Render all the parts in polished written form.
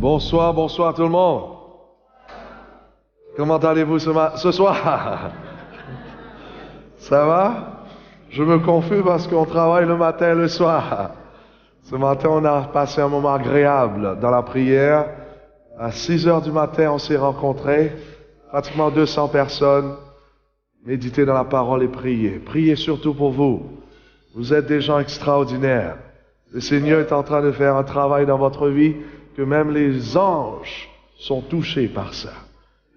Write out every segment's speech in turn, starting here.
Bonsoir, bonsoir tout le monde. Comment allez-vous ce soir? Ça va? Je me confus parce qu'on travaille le matin et le soir. Ce matin, on a passé un moment agréable dans la prière. À 6 heures du matin, on s'est rencontrés, pratiquement 200 personnes, méditer dans la parole et prier. Priez surtout pour vous. Vous êtes des gens extraordinaires. Le Seigneur est en train de faire un travail dans votre vie que même les anges sont touchés par ça.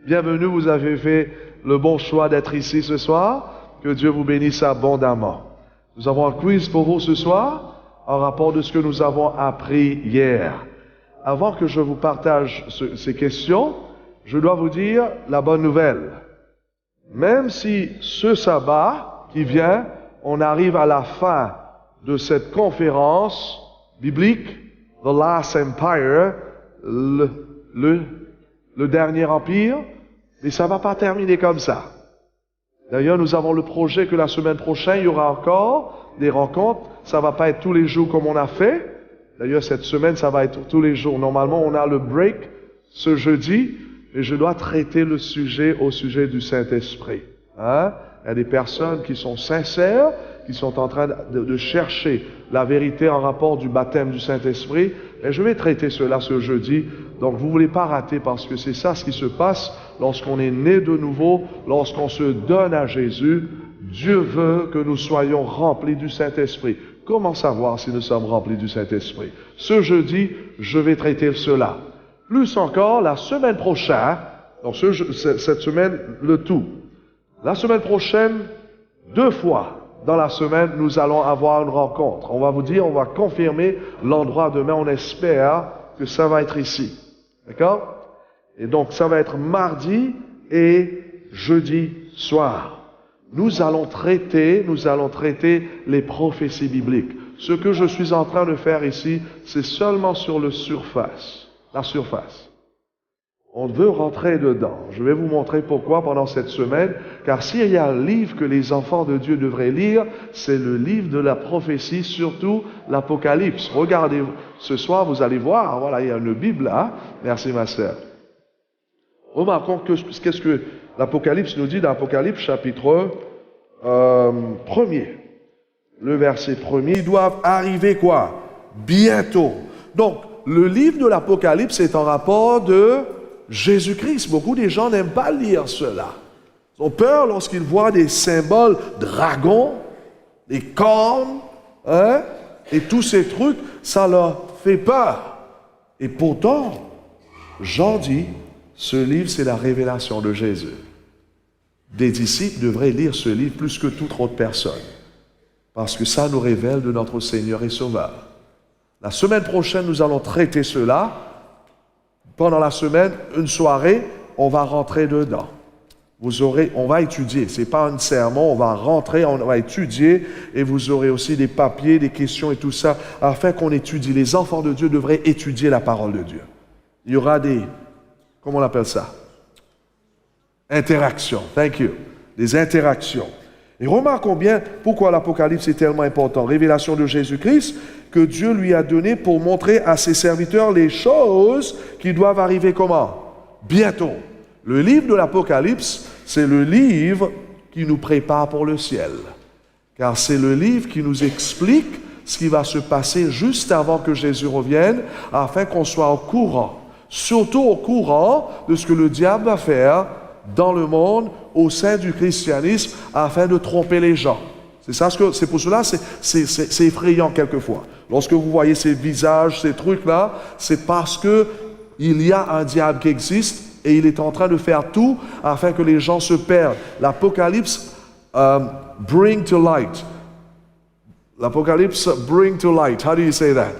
Bienvenue, vous avez fait le bon choix d'être ici ce soir. Que Dieu vous bénisse abondamment. Nous avons un quiz pour vous ce soir en rapport de ce que nous avons appris hier. Avant que je vous partage ces questions, je dois vous dire la bonne nouvelle. Même si ce sabbat qui vient, on arrive à la fin de cette conférence biblique, The Last Empire, le dernier empire, mais ça ne va pas terminer comme ça. D'ailleurs, nous avons le projet que la semaine prochaine, il y aura encore des rencontres. Ça ne va pas être tous les jours comme on a fait. D'ailleurs, cette semaine, ça va être tous les jours. Normalement, on a le break ce jeudi, et je dois traiter le sujet au sujet du Saint-Esprit. Hein? Il y a des personnes qui sont sincères, qui sont en train de chercher la vérité en rapport du baptême du Saint-Esprit. Et je vais traiter cela ce jeudi. Donc, vous ne voulez pas rater parce que c'est ça ce qui se passe lorsqu'on est né de nouveau, lorsqu'on se donne à Jésus. Dieu veut que nous soyons remplis du Saint-Esprit. Comment savoir si nous sommes remplis du Saint-Esprit? Ce jeudi, je vais traiter cela. Plus encore, la semaine prochaine, donc cette semaine, le tout. La semaine prochaine, 2 fois dans la semaine, nous allons avoir une rencontre. On va vous dire, on va confirmer l'endroit demain. On espère que ça va être ici. D'accord? Et donc, ça va être mardi et jeudi soir. Nous allons traiter les prophéties bibliques. Ce que je suis en train de faire ici, c'est seulement sur la surface. On veut rentrer dedans. Je vais vous montrer pourquoi pendant cette semaine, car s'il y a un livre que les enfants de Dieu devraient lire, c'est le livre de la prophétie, surtout l'Apocalypse. Regardez, ce soir, vous allez voir, voilà, il y a une Bible là. Merci ma sœur. Remarquons qu'est-ce que l'Apocalypse nous dit dans l'Apocalypse chapitre 1er. Le verset 1er, ils doivent arriver quoi? Bientôt. Donc, le livre de l'Apocalypse est en rapport de Jésus-Christ. Beaucoup de gens n'aiment pas lire cela. Ils ont peur lorsqu'ils voient des symboles dragons, des cornes, hein, et tous ces trucs, ça leur fait peur. Et pourtant, Jean dit, ce livre, c'est la révélation de Jésus. Des disciples devraient lire ce livre plus que toute autre personne, parce que ça nous révèle de notre Seigneur et Sauveur. La semaine prochaine, nous allons traiter cela. Pendant la semaine, une soirée, on va rentrer dedans. On va étudier. C'est pas un sermon, on va rentrer, on va étudier, et vous aurez aussi des papiers, des questions et tout ça, afin qu'on étudie. Les enfants de Dieu devraient étudier la parole de Dieu. Il y aura comment on appelle ça? Interactions. Thank you. Des interactions. Et remarquons bien pourquoi l'Apocalypse est tellement important. Révélation de Jésus-Christ que Dieu lui a donné pour montrer à ses serviteurs les choses qui doivent arriver comment? Bientôt. Le livre de l'Apocalypse, c'est le livre qui nous prépare pour le ciel. Car c'est le livre qui nous explique ce qui va se passer juste avant que Jésus revienne, afin qu'on soit au courant. Surtout au courant de ce que le diable va faire dans le monde, au sein du christianisme, afin de tromper les gens. C'est pour cela, c'est effrayant quelquefois. Lorsque vous voyez ces visages, ces trucs-là, c'est parce que il y a un diable qui existe et il est en train de faire tout afin que les gens se perdent. L'Apocalypse bring to light. L'Apocalypse bring to light. How do you say that?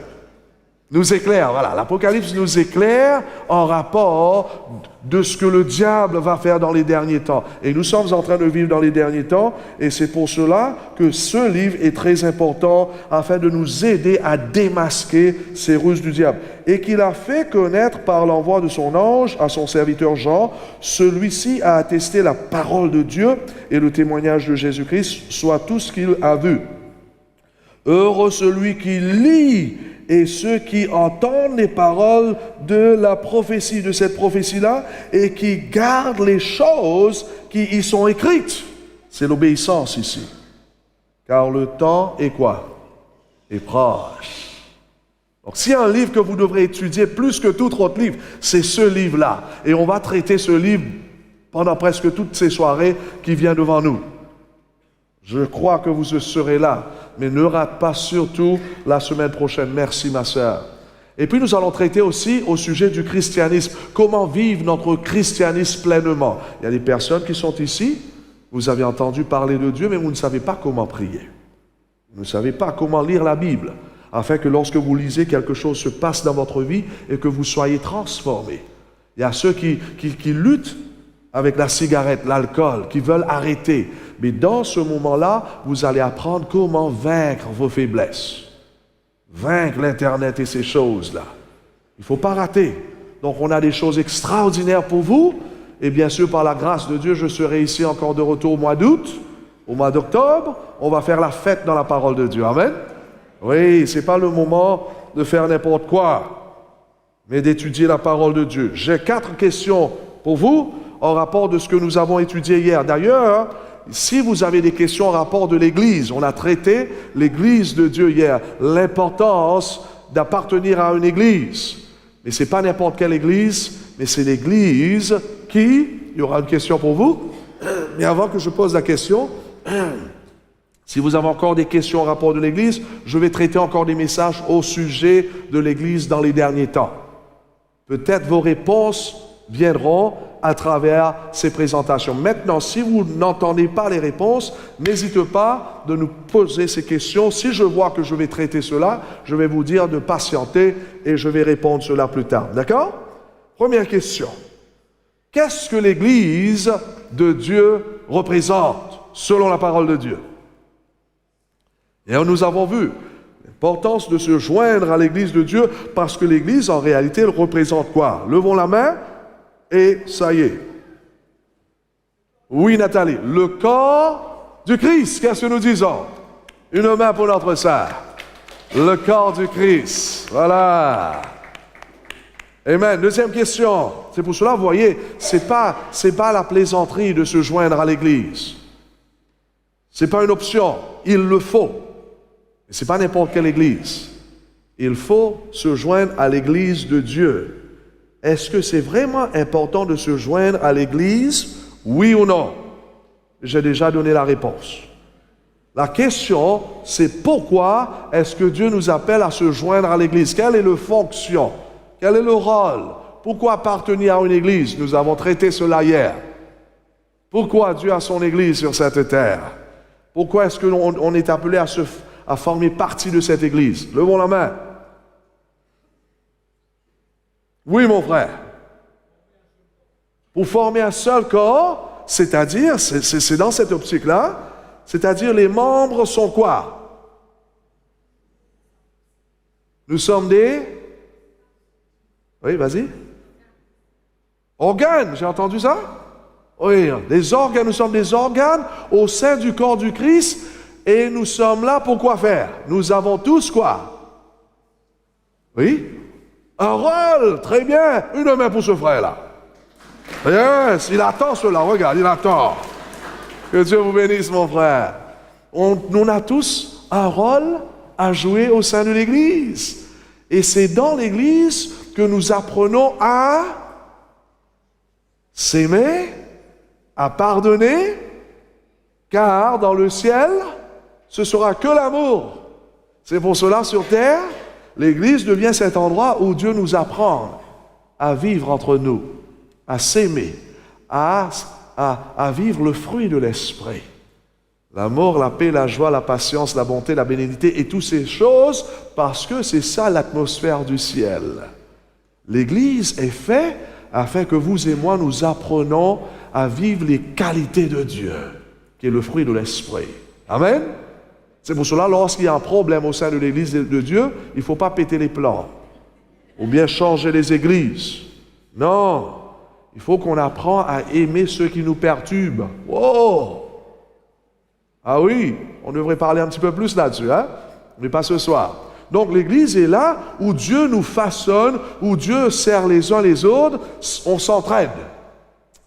Nous éclaire, voilà. L'Apocalypse nous éclaire en rapport de ce que le diable va faire dans les derniers temps. Et nous sommes en train de vivre dans les derniers temps, et c'est pour cela que ce livre est très important, afin de nous aider à démasquer ces ruses du diable. Et qu'il a fait connaître par l'envoi de son ange à son serviteur Jean, celui-ci a attesté la parole de Dieu et le témoignage de Jésus-Christ, soit tout ce qu'il a vu. Heureux celui qui lit et ceux qui entendent les paroles de la prophétie, de cette prophétie-là, et qui gardent les choses qui y sont écrites. C'est l'obéissance ici. Car le temps est quoi? Est proche. Donc, s'il y a un livre que vous devrez étudier plus que tout autre livre, c'est ce livre-là. Et on va traiter ce livre pendant presque toutes ces soirées qui viennent devant nous. Je crois que vous serez là, mais ne rate pas surtout la semaine prochaine. Merci, ma sœur. Et puis, nous allons traiter aussi au sujet du christianisme. Comment vivre notre christianisme pleinement? Il y a des personnes qui sont ici, vous avez entendu parler de Dieu, mais vous ne savez pas comment prier. Vous ne savez pas comment lire la Bible, afin que lorsque vous lisez, quelque chose se passe dans votre vie et que vous soyez transformés. Il y a ceux qui luttent avec la cigarette, l'alcool, qui veulent arrêter. Mais dans ce moment-là, vous allez apprendre comment vaincre vos faiblesses. Vaincre l'Internet et ces choses-là. Il ne faut pas rater. Donc, on a des choses extraordinaires pour vous. Et bien sûr, par la grâce de Dieu, je serai ici encore de retour au mois d'août, au mois d'octobre. On va faire la fête dans la parole de Dieu. Amen. Oui, ce n'est pas le moment de faire n'importe quoi, mais d'étudier la parole de Dieu. J'ai 4 questions pour vous en rapport de ce que nous avons étudié hier. D'ailleurs, si vous avez des questions en rapport de l'Église, on a traité l'Église de Dieu hier, l'importance d'appartenir à une Église. Mais ce n'est pas n'importe quelle Église, mais c'est l'Église qui... Il y aura une question pour vous. Mais avant que je pose la question... Si vous avez encore des questions en rapport de l'Église, je vais traiter encore des messages au sujet de l'Église dans les derniers temps. Peut-être vos réponses viendront à travers ces présentations. Maintenant, si vous n'entendez pas les réponses, n'hésitez pas de nous poser ces questions. Si je vois que je vais traiter cela, je vais vous dire de patienter et je vais répondre cela plus tard. D'accord? Première question. Qu'est-ce que l'Église de Dieu représente selon la parole de Dieu? Et nous avons vu l'importance de se joindre à l'Église de Dieu parce que l'Église, en réalité, elle représente quoi? Levons la main et ça y est. Oui, Nathalie. Le corps du Christ. Qu'est-ce que nous disons? Une main pour notre sœur. Le corps du Christ. Voilà. Amen. Deuxième question. C'est pour cela, vous voyez, c'est pas la plaisanterie de se joindre à l'Église. C'est pas une option. Il le faut. Ce n'est pas n'importe quelle église. Il faut se joindre à l'église de Dieu. Est-ce que c'est vraiment important de se joindre à l'église? Oui ou non? J'ai déjà donné la réponse. La question, c'est pourquoi est-ce que Dieu nous appelle à se joindre à l'église? Quelle est la fonction? Quel est le rôle? Pourquoi appartenir à une église? Nous avons traité cela hier. Pourquoi Dieu a son église sur cette terre? Pourquoi est-ce qu'on est appelé à former partie de cette église? Levons la main. Oui, mon frère. Pour former un seul corps, c'est-à-dire, c'est dans cette optique-là, c'est-à-dire les membres sont quoi? Nous sommes des... Oui, vas-y. Organes, j'ai entendu ça? Oui, des organes, nous sommes des organes au sein du corps du Christ et nous sommes là pour quoi faire? Nous avons tous quoi? Oui? Un rôle, très bien. Une main pour ce frère-là. Yes, il attend cela, regarde, il attend. Que Dieu vous bénisse, mon frère. On a tous un rôle à jouer au sein de l'Église. Et c'est dans l'Église que nous apprenons à s'aimer, à pardonner, car dans le ciel, ce sera que l'amour. C'est pour cela, sur terre, l'Église devient cet endroit où Dieu nous apprend à vivre entre nous, à s'aimer, à vivre le fruit de l'Esprit. L'amour, la paix, la joie, la patience, la bonté, la bénédiction et toutes ces choses, parce que c'est ça l'atmosphère du ciel. L'Église est faite afin que vous et moi, nous apprenions à vivre les qualités de Dieu, qui est le fruit de l'Esprit. Amen? C'est pour cela, lorsqu'il y a un problème au sein de l'Église de Dieu, il ne faut pas péter les plans, ou bien changer les églises. Non, il faut qu'on apprenne à aimer ceux qui nous perturbent. Wow! Ah oui, on devrait parler un petit peu plus là-dessus, hein? Mais pas ce soir. Donc l'Église est là où Dieu nous façonne, où Dieu sert les uns les autres, on s'entraide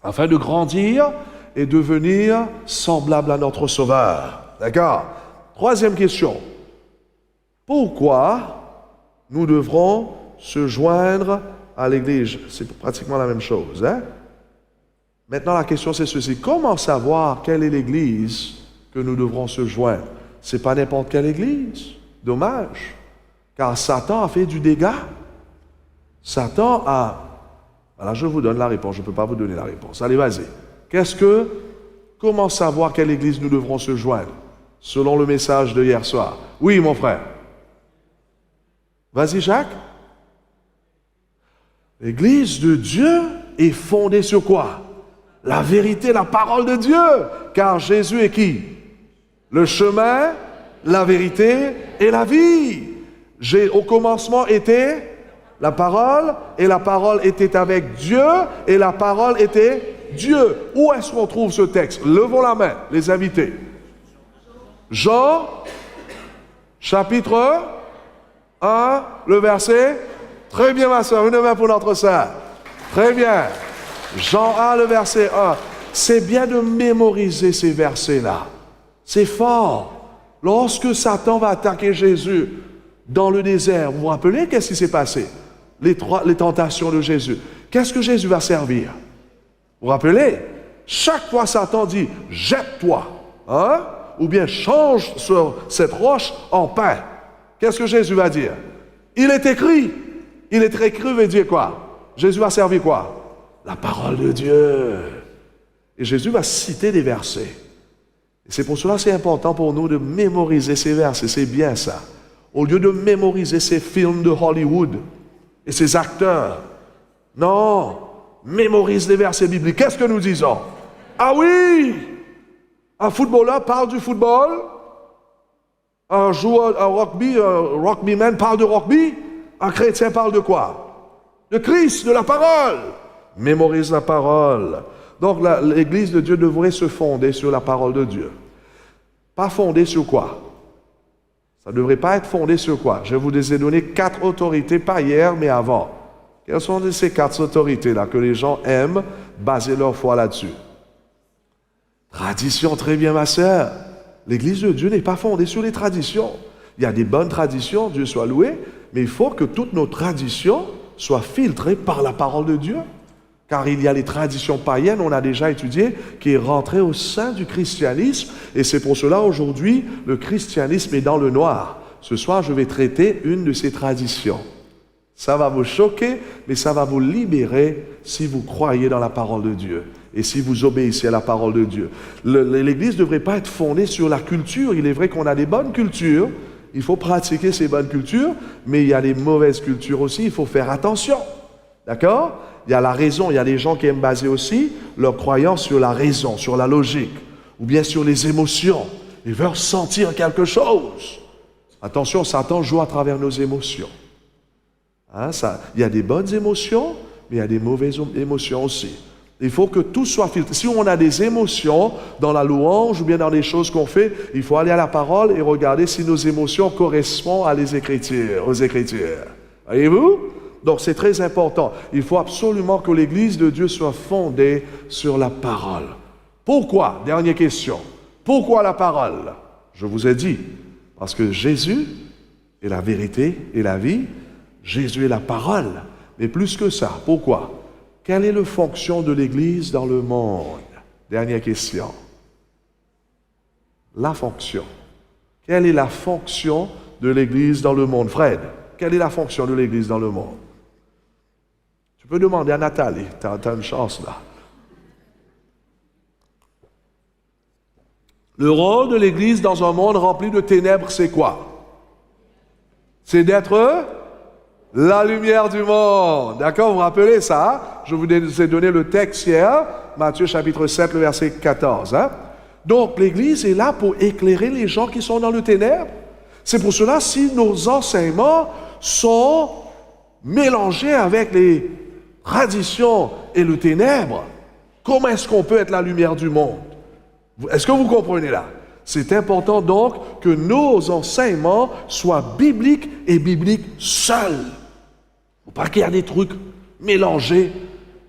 afin de grandir et devenir semblable à notre Sauveur. D'accord? Troisième question. Pourquoi nous devrons se joindre à l'Église? C'est pratiquement la même chose. Hein? Maintenant, la question c'est ceci. Comment savoir quelle est l'Église que nous devrons se joindre? Ce n'est pas n'importe quelle Église. Dommage. Car Satan a fait du dégât. Satan a... Alors, je vous donne la réponse. Je ne peux pas vous donner la réponse. Allez, vas-y. Comment savoir quelle Église nous devrons se joindre? Selon le message de hier soir. Oui, mon frère. Vas-y, Jacques. L'Église de Dieu est fondée sur quoi? La vérité, la parole de Dieu. Car Jésus est qui? Le chemin, la vérité et la vie. Au commencement était la parole, et la parole était avec Dieu, et la parole était Dieu. Où est-ce qu'on trouve ce texte? Levons la main, les invités. Jean, chapitre 1, le verset. Très bien, ma soeur, une main pour notre sœur. Très bien. Jean 1, le verset 1. C'est bien de mémoriser ces versets-là. C'est fort. Lorsque Satan va attaquer Jésus dans le désert, vous vous rappelez qu'est-ce qui s'est passé? Les tentations de Jésus. Qu'est-ce que Jésus va servir? Vous vous rappelez? Chaque fois Satan dit, jette-toi, hein? Ou bien change cette roche en pain. Qu'est-ce que Jésus va dire? Il est écrit. Il est écrit veut dire quoi? Jésus va servir quoi? La parole de Dieu. Et Jésus va citer des versets. Et c'est pour cela que c'est important pour nous de mémoriser ces versets. C'est bien ça. Au lieu de mémoriser ces films de Hollywood et ces acteurs. Non. Mémorise les versets bibliques. Qu'est-ce que nous disons? Ah oui! Un footballeur parle du football. Un joueur, un rugbyman parle de rugby. Un chrétien parle de quoi? De Christ, de la parole. Mémorise la parole. Donc l'Église de Dieu devrait se fonder sur la parole de Dieu. Pas fondée sur quoi? Ça ne devrait pas être fondé sur quoi? Je vous ai donné 4 autorités, pas hier, mais avant. Quelles sont ces 4 autorités-là que les gens aiment baser leur foi là-dessus? Tradition, très bien, ma sœur. L'Église de Dieu n'est pas fondée sur les traditions. Il y a des bonnes traditions, Dieu soit loué, mais il faut que toutes nos traditions soient filtrées par la parole de Dieu. Car il y a les traditions païennes, on a déjà étudié, qui est rentré au sein du christianisme. Et c'est pour cela, aujourd'hui, le christianisme est dans le noir. Ce soir, je vais traiter une de ces traditions. Ça va vous choquer, mais ça va vous libérer si vous croyez dans la parole de Dieu. Et si vous obéissez à la parole de Dieu. L'Église ne devrait pas être fondée sur la culture. Il est vrai qu'on a des bonnes cultures. Il faut pratiquer ces bonnes cultures. Mais il y a des mauvaises cultures aussi. Il faut faire attention. D'accord? Il y a la raison. Il y a des gens qui aiment baser aussi leur croyance sur la raison, sur la logique. Ou bien sur les émotions. Ils veulent sentir quelque chose. Attention, Satan joue à travers nos émotions. Hein, il y a des bonnes émotions, mais il y a des mauvaises émotions aussi. Il faut que tout soit filtré. Si on a des émotions dans la louange ou bien dans les choses qu'on fait, il faut aller à la parole et regarder si nos émotions correspondent aux Écritures. Voyez-vous? Donc c'est très important. Il faut absolument que l'Église de Dieu soit fondée sur la parole. Pourquoi? Dernière question. Pourquoi la parole? Je vous ai dit, parce que Jésus est la vérité et la vie. Jésus est la parole. Mais plus que ça, pourquoi? Quelle est la fonction de l'Église dans le monde? Dernière question. La fonction. Quelle est la fonction de l'Église dans le monde? Fred, quelle est la fonction de l'Église dans le monde? Tu peux demander à Nathalie, tu as une chance là. Le rôle de l'Église dans un monde rempli de ténèbres, c'est quoi? C'est d'être la lumière du monde. D'accord? Vous vous rappelez ça? Hein? Je vous ai donné le texte hier, Matthieu chapitre 7, le verset 14. Hein? Donc, l'Église est là pour éclairer les gens qui sont dans le ténèbre. C'est pour cela, si nos enseignements sont mélangés avec les traditions et le ténèbre, comment est-ce qu'on peut être la lumière du monde? Est-ce que vous comprenez là? C'est important donc que nos enseignements soient bibliques et bibliques seuls. Il ne faut pas qu'il y ait des trucs mélangés,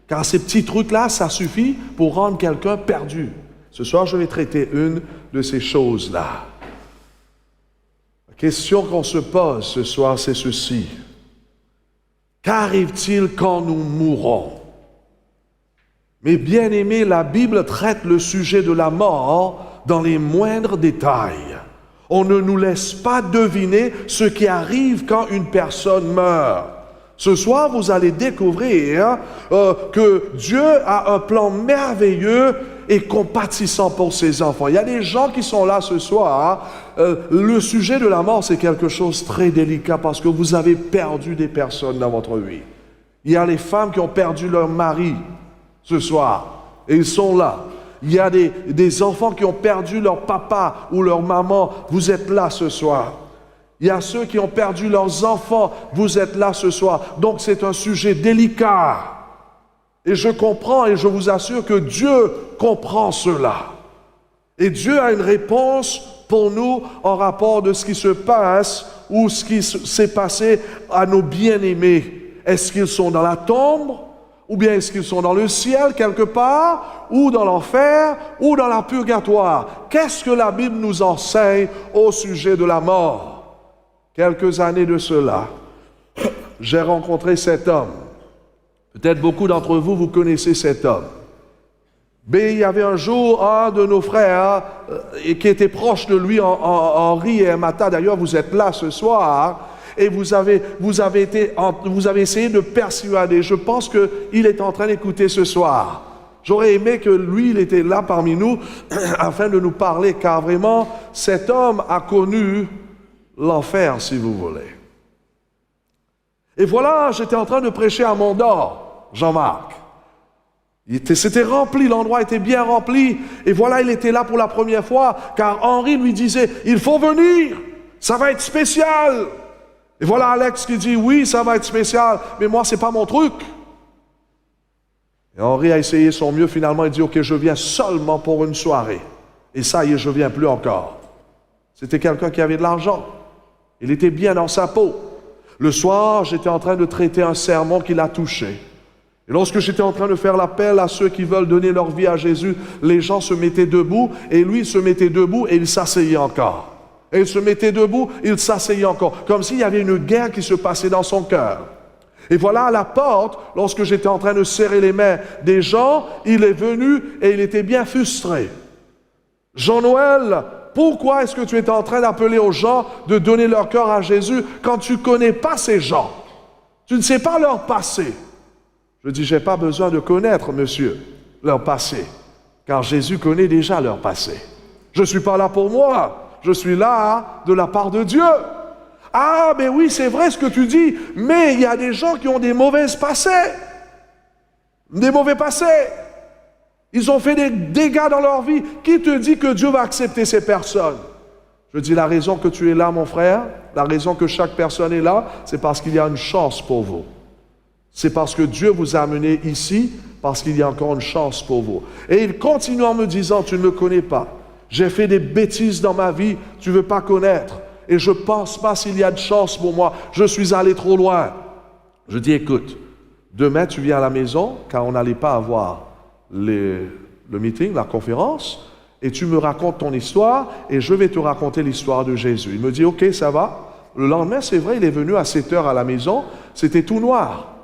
car ces petits trucs-là, ça suffit pour rendre quelqu'un perdu. Ce soir, je vais traiter une de ces choses-là. La question qu'on se pose ce soir, c'est ceci. Qu'arrive-t-il quand nous mourrons? Mes bien-aimés, la Bible traite le sujet de la mort dans les moindres détails. On ne nous laisse pas deviner ce qui arrive quand une personne meurt. Ce soir, vous allez découvrir que Dieu a un plan merveilleux et compatissant pour ses enfants. Il y a des gens qui sont là ce soir. Le sujet de la mort, c'est quelque chose de très délicat parce que vous avez perdu des personnes dans votre vie. Il y a les femmes qui ont perdu leur mari ce soir et ils sont là. Il y a des enfants qui ont perdu leur papa ou leur maman. Vous êtes là ce soir. Il y a ceux qui ont perdu leurs enfants. Vous êtes là ce soir. Donc c'est un sujet délicat. Et je comprends et je vous assure que Dieu comprend cela. Et Dieu a une réponse pour nous en rapport de ce qui se passe ou ce qui s'est passé à nos bien-aimés. Est-ce qu'ils sont dans la tombe? Ou bien est-ce qu'ils sont dans le ciel quelque part, ou dans l'enfer, ou dans la purgatoire? Qu'est-ce que la Bible nous enseigne au sujet de la mort? Quelques années de cela, j'ai rencontré cet homme. Peut-être beaucoup d'entre vous, vous connaissez cet homme. Mais il y avait un jour un de nos frères qui était proche de lui, Henri et Mata. D'ailleurs, vous êtes là ce soir. Et vous avez essayé de persuader. Je pense qu'il est en train d'écouter ce soir. J'aurais aimé que lui, il était là parmi nous afin de nous parler, car vraiment, cet homme a connu l'enfer, si vous voulez. Et voilà, j'étais en train de prêcher à Mont-d'Or, Jean-Marc. C'était rempli, l'endroit était bien rempli. Et voilà, il était là pour la première fois, car Henri lui disait, il faut venir, ça va être spécial. Et voilà Alex qui dit, oui, ça va être spécial, mais moi, c'est pas mon truc. Et Henri a essayé son mieux, finalement, il dit, ok, je viens seulement pour une soirée. Et ça y est, je viens plus encore. C'était quelqu'un qui avait de l'argent. Il était bien dans sa peau. Le soir, j'étais en train de traiter un sermon qui l'a touché. Et lorsque j'étais en train de faire l'appel à ceux qui veulent donner leur vie à Jésus, les gens se mettaient debout, et lui se mettait debout, et il s'asseyait encore. Et il se mettait debout, il s'asseyait encore, comme s'il y avait une guerre qui se passait dans son cœur. Et voilà à la porte, lorsque j'étais en train de serrer les mains des gens, il est venu et il était bien frustré. Jean-Noël, pourquoi est-ce que tu es en train d'appeler aux gens de donner leur cœur à Jésus quand tu ne connais pas ces gens? Tu ne sais pas leur passé. Je dis, je n'ai pas besoin de connaître, monsieur, leur passé, car Jésus connaît déjà leur passé. Je ne suis pas là pour moi. Je suis là de la part de Dieu. Ah, mais oui, c'est vrai ce que tu dis, mais il y a des gens qui ont des mauvaises passés. Des mauvais passés. Ils ont fait des dégâts dans leur vie. Qui te dit que Dieu va accepter ces personnes? Je dis, la raison que tu es là, mon frère, la raison que chaque personne est là, c'est parce qu'il y a une chance pour vous. C'est parce que Dieu vous a amené ici, parce qu'il y a encore une chance pour vous. Et il continue en me disant, tu ne me connais pas. J'ai fait des bêtises dans ma vie, tu ne veux pas connaître. Et je ne pense pas s'il y a de chance pour moi. Je suis allé trop loin. Je dis, écoute, demain tu viens à la maison, car on n'allait pas avoir le meeting, la conférence, et tu me racontes ton histoire, et je vais te raconter l'histoire de Jésus. Il me dit, ok, ça va. Le lendemain, c'est vrai, il est venu à 7 heures à la maison, c'était tout noir.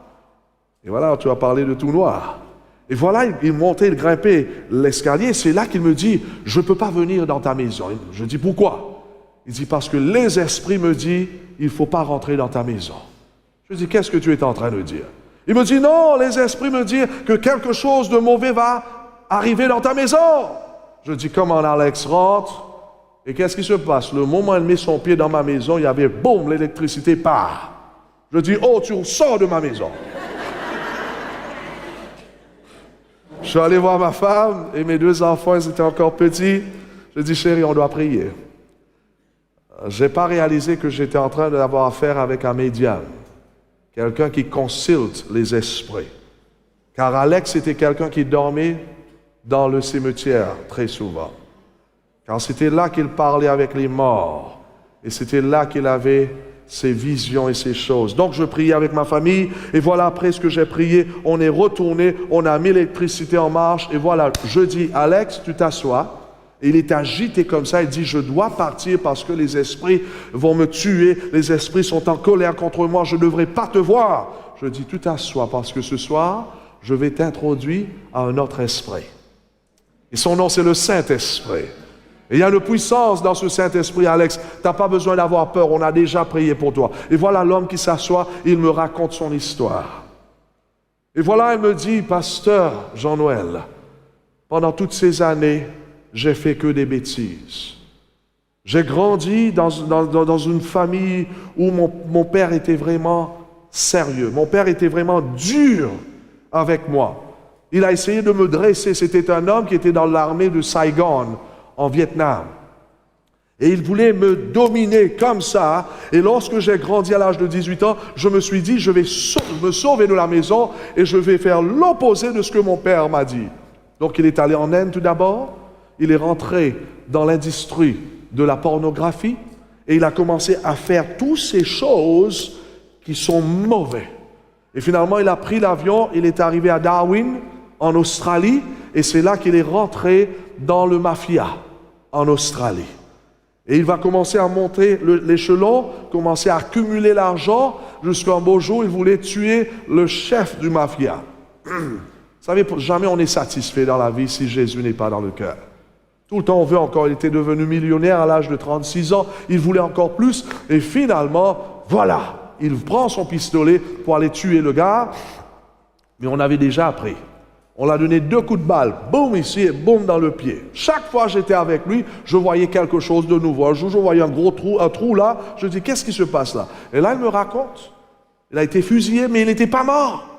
Et voilà, tu as parlé de tout noir. Et voilà, il montait, il grimpait l'escalier. C'est là qu'il me dit, je ne peux pas venir dans ta maison. Je dis, pourquoi? Il dit, parce que les esprits me disent, il ne faut pas rentrer dans ta maison. Je dis, qu'est-ce que tu es en train de dire? Il me dit, non, les esprits me disent que quelque chose de mauvais va arriver dans ta maison. Je dis, comment Alex rentre? Et qu'est-ce qui se passe? Le moment où il met son pied dans ma maison, il y avait, boum, l'électricité part. Je dis, oh, tu sors de ma maison. Je suis allé voir ma femme et mes 2 enfants, ils étaient encore petits. Je dis, chérie, on doit prier. Je n'ai pas réalisé que j'étais en train d'avoir affaire avec un médium. Quelqu'un qui consulte les esprits. Car Alex était quelqu'un qui dormait dans le cimetière très souvent. Car c'était là qu'il parlait avec les morts. Et c'était là qu'il avait ses visions et ses choses. Donc je priais avec ma famille, et voilà, après ce que j'ai prié, on est retourné, on a mis l'électricité en marche, et voilà, je dis, Alex, tu t'assois. Et il est agité comme ça, il dit, je dois partir parce que les esprits vont me tuer, les esprits sont en colère contre moi, je ne devrais pas te voir. Je dis, tu t'assois parce que ce soir, je vais t'introduire à un autre esprit. Et son nom, c'est le Saint-Esprit. Et il y a une puissance dans ce Saint-Esprit, Alex. Tu n'as pas besoin d'avoir peur, on a déjà prié pour toi. Et voilà l'homme qui s'assoit, il me raconte son histoire. Et voilà, il me dit, pasteur Jean-Noël, pendant toutes ces années, j'ai fait que des bêtises. J'ai grandi dans une famille où mon père était vraiment sérieux. Mon père était vraiment dur avec moi. Il a essayé de me dresser. C'était un homme qui était dans l'armée de Saigon, en Vietnam. Et il voulait me dominer comme ça. Et lorsque j'ai grandi à l'âge de 18 ans, je me suis dit, je vais me sauver de la maison et je vais faire l'opposé de ce que mon père m'a dit. Donc il est allé en Inde tout d'abord. Il est rentré dans l'industrie de la pornographie et il a commencé à faire toutes ces choses qui sont mauvaises. Et finalement, il a pris l'avion, il est arrivé à Darwin, en Australie, et c'est là qu'il est rentré dans le mafia, en Australie. Et il va commencer à monter l'échelon, commencer à accumuler l'argent, jusqu'à un beau jour, il voulait tuer le chef du mafia. Vous savez, jamais on est satisfait dans la vie si Jésus n'est pas dans le cœur. Tout le temps, on veut encore. Il était devenu millionnaire à l'âge de 36 ans. Il voulait encore plus. Et finalement, voilà, il prend son pistolet pour aller tuer le gars. Mais on avait déjà appris. On l'a donné 2 coups de balle. Boum ici et boum dans le pied. Chaque fois que j'étais avec lui, je voyais quelque chose de nouveau. Un jour, je voyais un trou là. Je dis, qu'est-ce qui se passe là? Et là, il me raconte. Il a été fusillé, mais il n'était pas mort.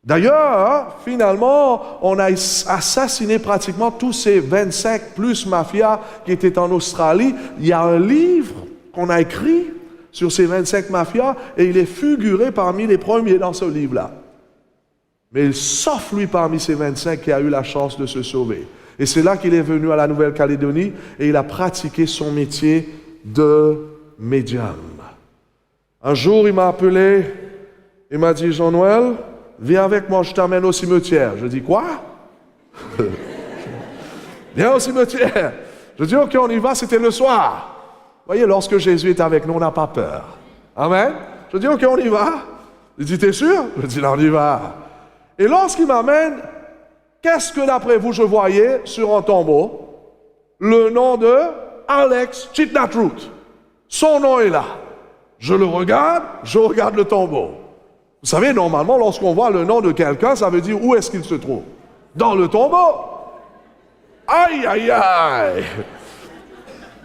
D'ailleurs, finalement, on a assassiné pratiquement tous ces 25 plus mafias qui étaient en Australie. Il y a un livre qu'on a écrit sur ces 25 mafias et il est figuré parmi les premiers dans ce livre-là. Mais sauf lui parmi ces 25 qui a eu la chance de se sauver. Et c'est là qu'il est venu à la Nouvelle-Calédonie et il a pratiqué son métier de médium. Un jour, il m'a appelé, il m'a dit, Jean-Noël, viens avec moi, je t'amène au cimetière. Je dis, quoi? Viens au cimetière. Je dis, ok, on y va, c'était le soir. Vous voyez, lorsque Jésus est avec nous, on n'a pas peur. Amen. Je dis, ok, on y va. Il dit, t'es sûr? Je dis, là, on y va. Et lorsqu'il m'amène, qu'est-ce que d'après vous, je voyais sur un tombeau? Le nom de Alex Chitnatrut. Son nom est là. Je le regarde, je regarde le tombeau. Vous savez, normalement, lorsqu'on voit le nom de quelqu'un, ça veut dire où est-ce qu'il se trouve? Dans le tombeau. Aïe, aïe, aïe.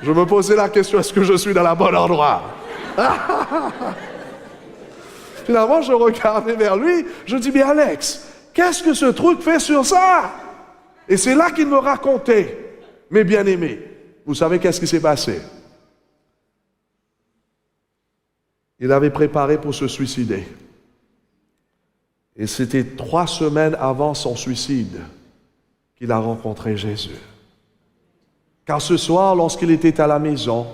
Je me posais la question, est-ce que je suis dans le bon endroit? Finalement, je regardais vers lui, je dis, mais Alex, qu'est-ce que ce truc fait sur ça? Et c'est là qu'il me racontait, mes bien-aimés. Vous savez qu'est-ce qui s'est passé? Il avait préparé pour se suicider. Et c'était 3 semaines avant son suicide qu'il a rencontré Jésus. Car ce soir, lorsqu'il était à la maison,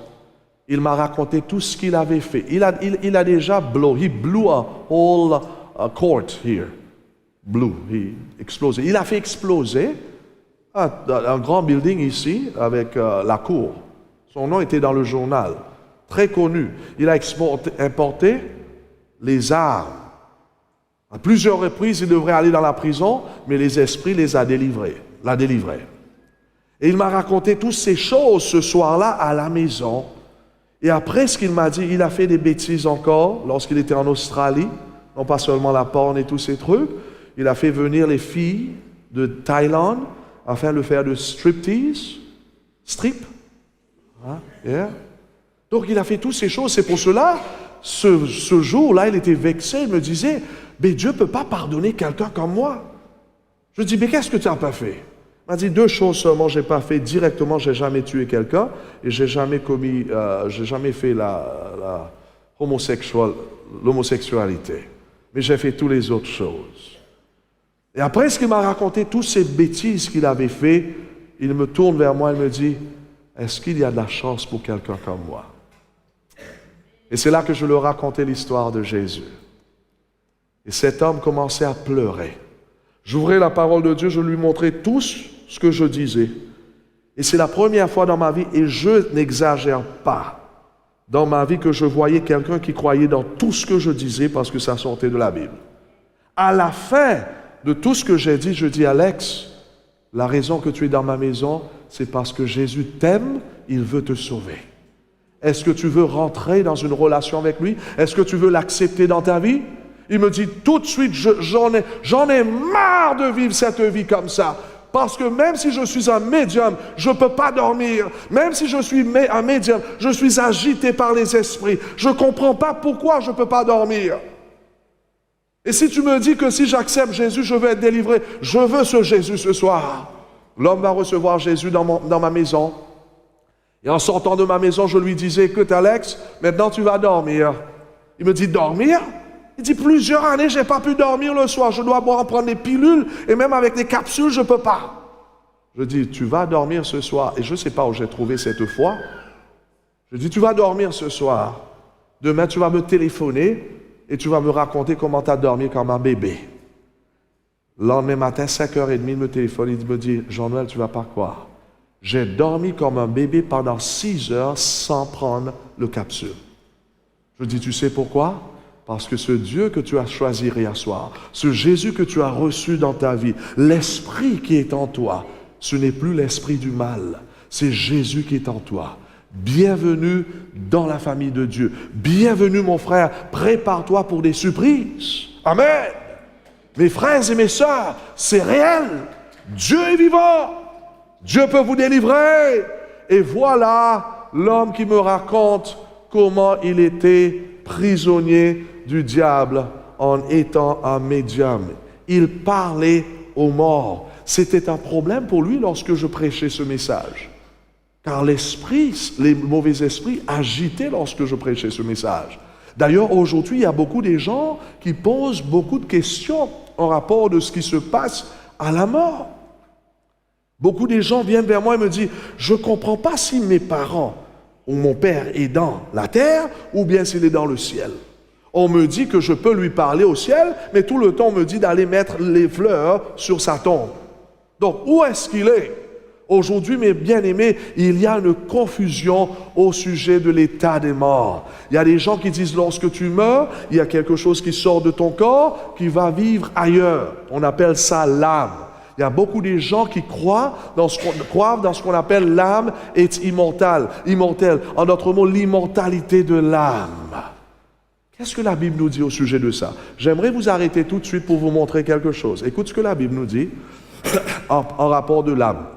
il m'a raconté tout ce qu'il avait fait. Il a déjà he blew a whole court here. He explosé. Il a fait exploser un grand building ici avec la cour. Son nom était dans le journal. Très connu. Il a importé les armes. À plusieurs reprises, il devrait aller dans la prison, mais les esprits l'a délivré. Et il m'a raconté toutes ces choses ce soir-là à la maison. Et après ce qu'il m'a dit, il a fait des bêtises encore lorsqu'il était en Australie, non pas seulement la porn et tous ces trucs. Il a fait venir les filles de Thaïlande afin de faire de striptease. Strip. Hein? Yeah. Donc il a fait toutes ces choses. C'est pour cela, ce jour-là, il était vexé. Il me disait, mais Dieu ne peut pas pardonner quelqu'un comme moi. Je dis, mais qu'est-ce que tu n'as pas fait? Il m'a dit 2 choses seulement, je n'ai pas fait directement, je n'ai jamais tué quelqu'un et je n'ai jamais fait l'homosexualité. Mais j'ai fait toutes les autres choses. Et après ce qu'il m'a raconté, toutes ces bêtises qu'il avait fait, il me tourne vers moi et me dit, est-ce qu'il y a de la chance pour quelqu'un comme moi? Et c'est là que je leur racontais l'histoire de Jésus. Et cet homme commençait à pleurer. J'ouvrais la parole de Dieu, je lui montrais tout ce que je disais. Et c'est la première fois dans ma vie, et je n'exagère pas, dans ma vie que je voyais quelqu'un qui croyait dans tout ce que je disais parce que ça sortait de la Bible. À la fin de tout ce que j'ai dit, je dis, Alex, la raison que tu es dans ma maison, c'est parce que Jésus t'aime, il veut te sauver. Est-ce que tu veux rentrer dans une relation avec lui? Est-ce que tu veux l'accepter dans ta vie? Il me dit tout de suite, j'en ai marre de vivre cette vie comme ça. Parce que même si je suis un médium, je ne peux pas dormir. Même si je suis un médium, je suis agité par les esprits. Je ne comprends pas pourquoi je ne peux pas dormir. Et si tu me dis que si j'accepte Jésus, je vais être délivré, je veux ce Jésus ce soir. L'homme va recevoir Jésus dans ma maison. Et en sortant de ma maison, je lui disais, écoute Alex, maintenant tu vas dormir. Il me dit, dormir? Il dit, plusieurs années, je n'ai pas pu dormir le soir. Je dois prendre des pilules et même avec des capsules, je ne peux pas. Je dis, tu vas dormir ce soir. Et je ne sais pas où j'ai trouvé cette foi. Je dis, tu vas dormir ce soir. Demain, tu vas me téléphoner et tu vas me raconter comment tu as dormi comme un bébé. Le lendemain matin, 5h30, il me téléphone. Il me dit, Jean-Noël, tu ne vas pas croire. J'ai dormi comme un bébé pendant 6 heures sans prendre le capsule. Je dis, tu sais pourquoi? Parce que ce Dieu que tu as choisi hier soir, ce Jésus que tu as reçu dans ta vie, l'esprit qui est en toi, ce n'est plus l'esprit du mal, c'est Jésus qui est en toi. Bienvenue dans la famille de Dieu. Bienvenue mon frère, prépare-toi pour des surprises. Amen. Mes frères et mes sœurs, c'est réel. Dieu est vivant. Dieu peut vous délivrer. Et voilà l'homme qui me raconte comment il était prisonnier du diable en étant un médium. Il parlait aux morts. C'était un problème pour lui lorsque je prêchais ce message. Car l'esprit, les mauvais esprits agitaient lorsque je prêchais ce message. D'ailleurs, aujourd'hui, il y a beaucoup de gens qui posent beaucoup de questions en rapport de ce qui se passe à la mort. Beaucoup de gens viennent vers moi et me disent, je ne comprends pas si mes parents ou mon père est dans la terre ou bien s'il est dans le ciel. On me dit que je peux lui parler au ciel, mais tout le temps on me dit d'aller mettre les fleurs sur sa tombe. Donc, où est-ce qu'il est? Aujourd'hui, mes bien-aimés, il y a une confusion au sujet de l'état des morts. Il y a des gens qui disent, lorsque tu meurs, il y a quelque chose qui sort de ton corps, qui va vivre ailleurs. On appelle ça l'âme. Il y a beaucoup de gens qui croient dans ce qu'on appelle l'âme est immortelle. En d'autres mots, l'immortalité de l'âme. Qu'est-ce que la Bible nous dit au sujet de ça? J'aimerais vous arrêter tout de suite pour vous montrer quelque chose. Écoute ce que la Bible nous dit en rapport de l'âme.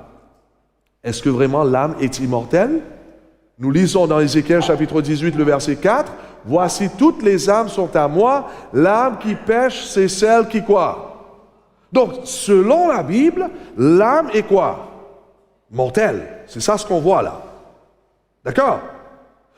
Est-ce que vraiment l'âme est immortelle? Nous lisons dans Ézéchiel chapitre 18, le verset 4. « Voici toutes les âmes sont à moi, l'âme qui pêche, c'est celle qui quoi? » Donc, selon la Bible, l'âme est quoi? Mortelle. C'est ça ce qu'on voit là. D'accord?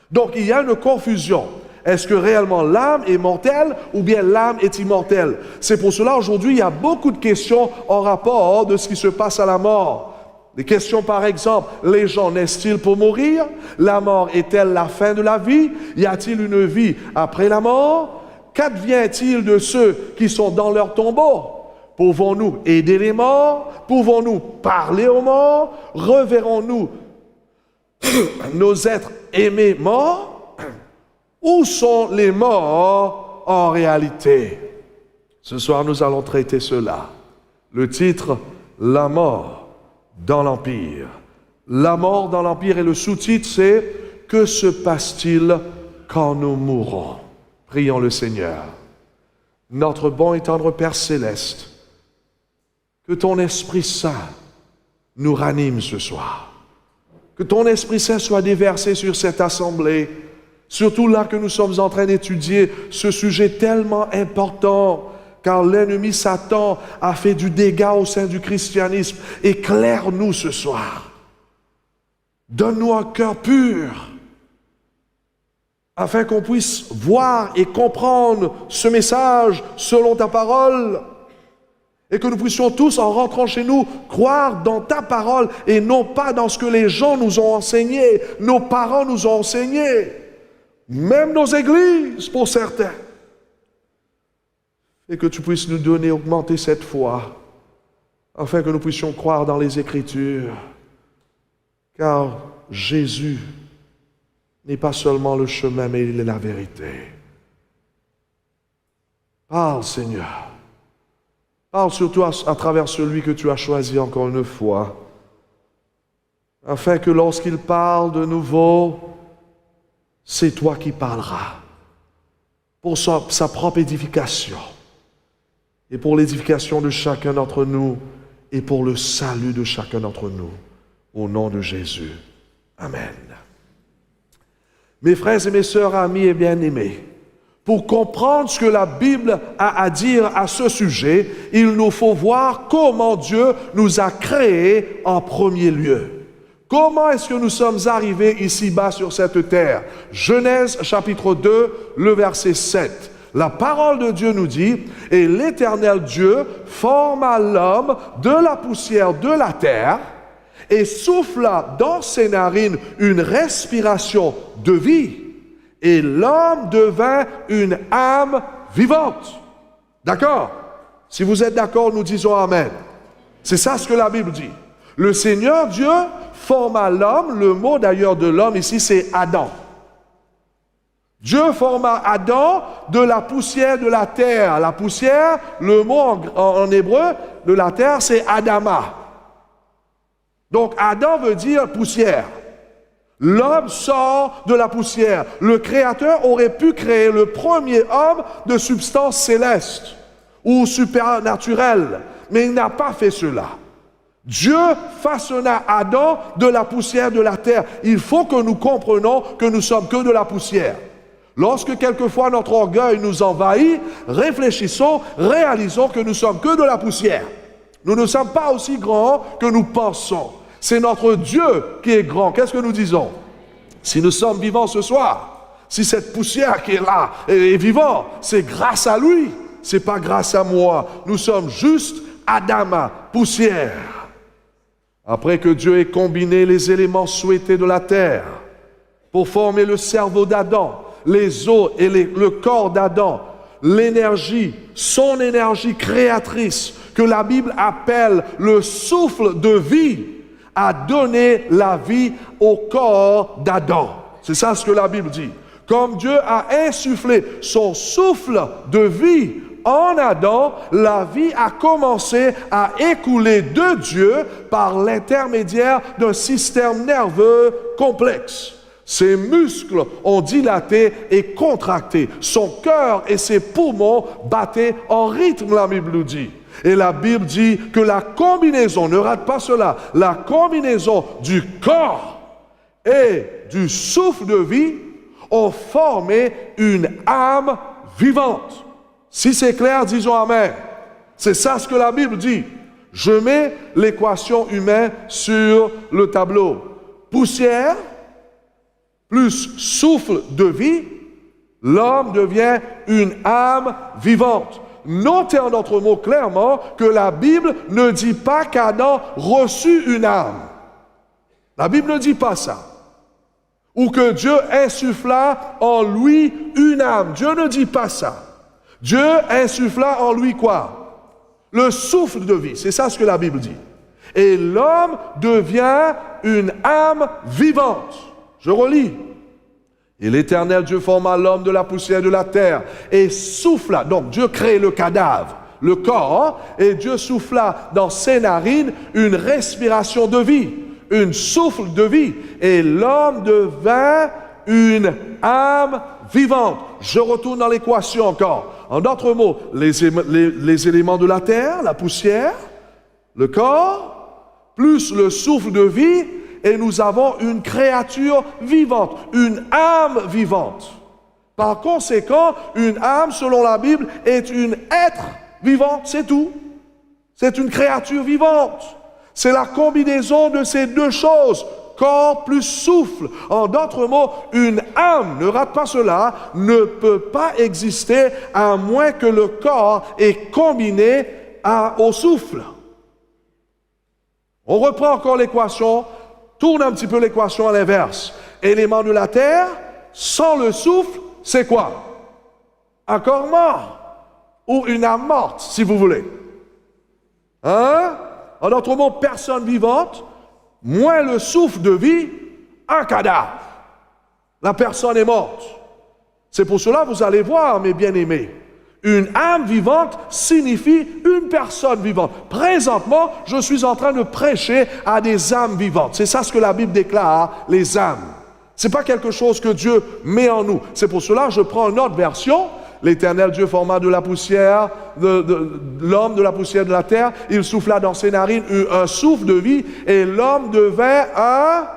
Donc, il y a une confusion. Est-ce que réellement l'âme est mortelle ou bien l'âme est immortelle? C'est pour cela aujourd'hui, il y a beaucoup de questions en rapport de ce qui se passe à la mort. Des questions par exemple, les gens naissent-ils pour mourir? La mort est-elle la fin de la vie? Y a-t-il une vie après la mort? Qu'advient-il de ceux qui sont dans leur tombeau? Pouvons-nous aider les morts? Pouvons-nous parler aux morts? Reverrons-nous nos êtres aimés morts? Où sont les morts en réalité? Ce soir, nous allons traiter cela. Le titre, La mort dans l'Empire. La mort dans l'Empire et le sous-titre, c'est « Que se passe-t-il quand nous mourrons ?» Prions le Seigneur. Notre bon et tendre Père Céleste, que ton Esprit Saint nous ranime ce soir. Que ton Esprit Saint soit déversé sur cette assemblée, surtout là que nous sommes en train d'étudier ce sujet tellement important, car l'ennemi Satan a fait du dégât au sein du christianisme. Éclaire-nous ce soir. Donne-nous un cœur pur, afin qu'on puisse voir et comprendre ce message selon ta parole. Et que nous puissions tous, en rentrant chez nous, croire dans ta parole et non pas dans ce que les gens nous ont enseigné, nos parents nous ont enseigné, même nos églises pour certains. Et que tu puisses nous donner, augmenter cette foi, afin que nous puissions croire dans les Écritures. Car Jésus n'est pas seulement le chemin, mais il est la vérité. Parle, Seigneur. Parle surtout à travers celui que tu as choisi encore une fois, afin que lorsqu'il parle de nouveau, c'est toi qui parleras, pour sa propre édification, et pour l'édification de chacun d'entre nous, et pour le salut de chacun d'entre nous, au nom de Jésus. Amen. Mes frères et mes sœurs, amis et bien-aimés, pour comprendre ce que la Bible a à dire à ce sujet, il nous faut voir comment Dieu nous a créés en premier lieu. Comment est-ce que nous sommes arrivés ici-bas sur cette terre? Genèse chapitre 2, le verset 7. La parole de Dieu nous dit, « Et l'Éternel Dieu forma l'homme de la poussière de la terre et souffla dans ses narines une respiration de vie. Et l'homme devint une âme vivante. » D'accord? Si vous êtes d'accord, nous disons Amen. C'est ça ce que la Bible dit. Le Seigneur Dieu forma l'homme. Le mot d'ailleurs de l'homme ici, c'est Adam. Dieu forma Adam de la poussière de la terre. La poussière, le mot en hébreu de la terre, c'est Adama. Donc Adam veut dire poussière. L'homme sort de la poussière. Le Créateur aurait pu créer le premier homme de substance céleste ou supernaturelle, mais il n'a pas fait cela. Dieu façonna Adam de la poussière de la terre. Il faut que nous comprenions que nous sommes que de la poussière. Lorsque quelquefois notre orgueil nous envahit, réfléchissons, réalisons que nous sommes que de la poussière. Nous ne sommes pas aussi grands que nous pensons. C'est notre Dieu qui est grand. Qu'est-ce que nous disons? Si nous sommes vivants ce soir, si cette poussière qui est là est vivante, c'est grâce à lui. C'est pas grâce à moi. Nous sommes juste Adama, poussière. Après que Dieu ait combiné les éléments souhaités de la terre pour former le cerveau d'Adam, les os et le corps d'Adam, l'énergie, son énergie créatrice, que la Bible appelle le souffle de vie, a donné la vie au corps d'Adam. C'est ça ce que la Bible dit. Comme Dieu a insufflé son souffle de vie en Adam, la vie a commencé à écouler de Dieu par l'intermédiaire d'un système nerveux complexe. Ses muscles ont dilaté et contracté. Son cœur et ses poumons battaient en rythme, la Bible nous dit. Et la Bible dit que la combinaison, ne rate pas cela, la combinaison du corps et du souffle de vie ont formé une âme vivante. Si c'est clair, disons Amen. C'est ça ce que la Bible dit. Je mets l'équation humaine sur le tableau. Poussière plus souffle de vie, l'homme devient une âme vivante. Notez en d'autres mots clairement que la Bible ne dit pas qu'Adam reçut une âme. La Bible ne dit pas ça. Ou que Dieu insuffla en lui une âme. Dieu ne dit pas ça. Dieu insuffla en lui quoi? Le souffle de vie. C'est ça ce que la Bible dit. Et l'homme devient une âme vivante. Je relis. Et l'Éternel Dieu forma l'homme de la poussière de la terre et souffla. Donc Dieu crée le cadavre, le corps, et Dieu souffla dans ses narines une respiration de vie, une souffle de vie. Et l'homme devint une âme vivante. Je retourne dans l'équation encore. En d'autres mots, les éléments de la terre, la poussière, le corps, plus le souffle de vie, et nous avons une créature vivante, une âme vivante. Par conséquent, une âme, selon la Bible, est une être vivante, c'est tout. C'est une créature vivante. C'est la combinaison de ces deux choses, corps plus souffle. En d'autres mots, une âme, ne rate pas cela, ne peut pas exister à moins que le corps ait combiné au souffle. On reprend encore l'équation, tourne un petit peu l'équation à l'inverse. Élément de la terre, sans le souffle, c'est quoi? Un corps mort ou une âme morte, si vous voulez. Hein? En d'autres mots, personne vivante, moins le souffle de vie, un cadavre. La personne est morte. C'est pour cela que vous allez voir, mes bien-aimés, une âme vivante signifie une personne vivante. Présentement, je suis en train de prêcher à des âmes vivantes. C'est ça ce que la Bible déclare, les âmes. Ce n'est pas quelque chose que Dieu met en nous. C'est pour cela que je prends une autre version. L'Éternel Dieu forma de la poussière, l'homme de la poussière de la terre. Il souffla dans ses narines un souffle de vie et l'homme devint un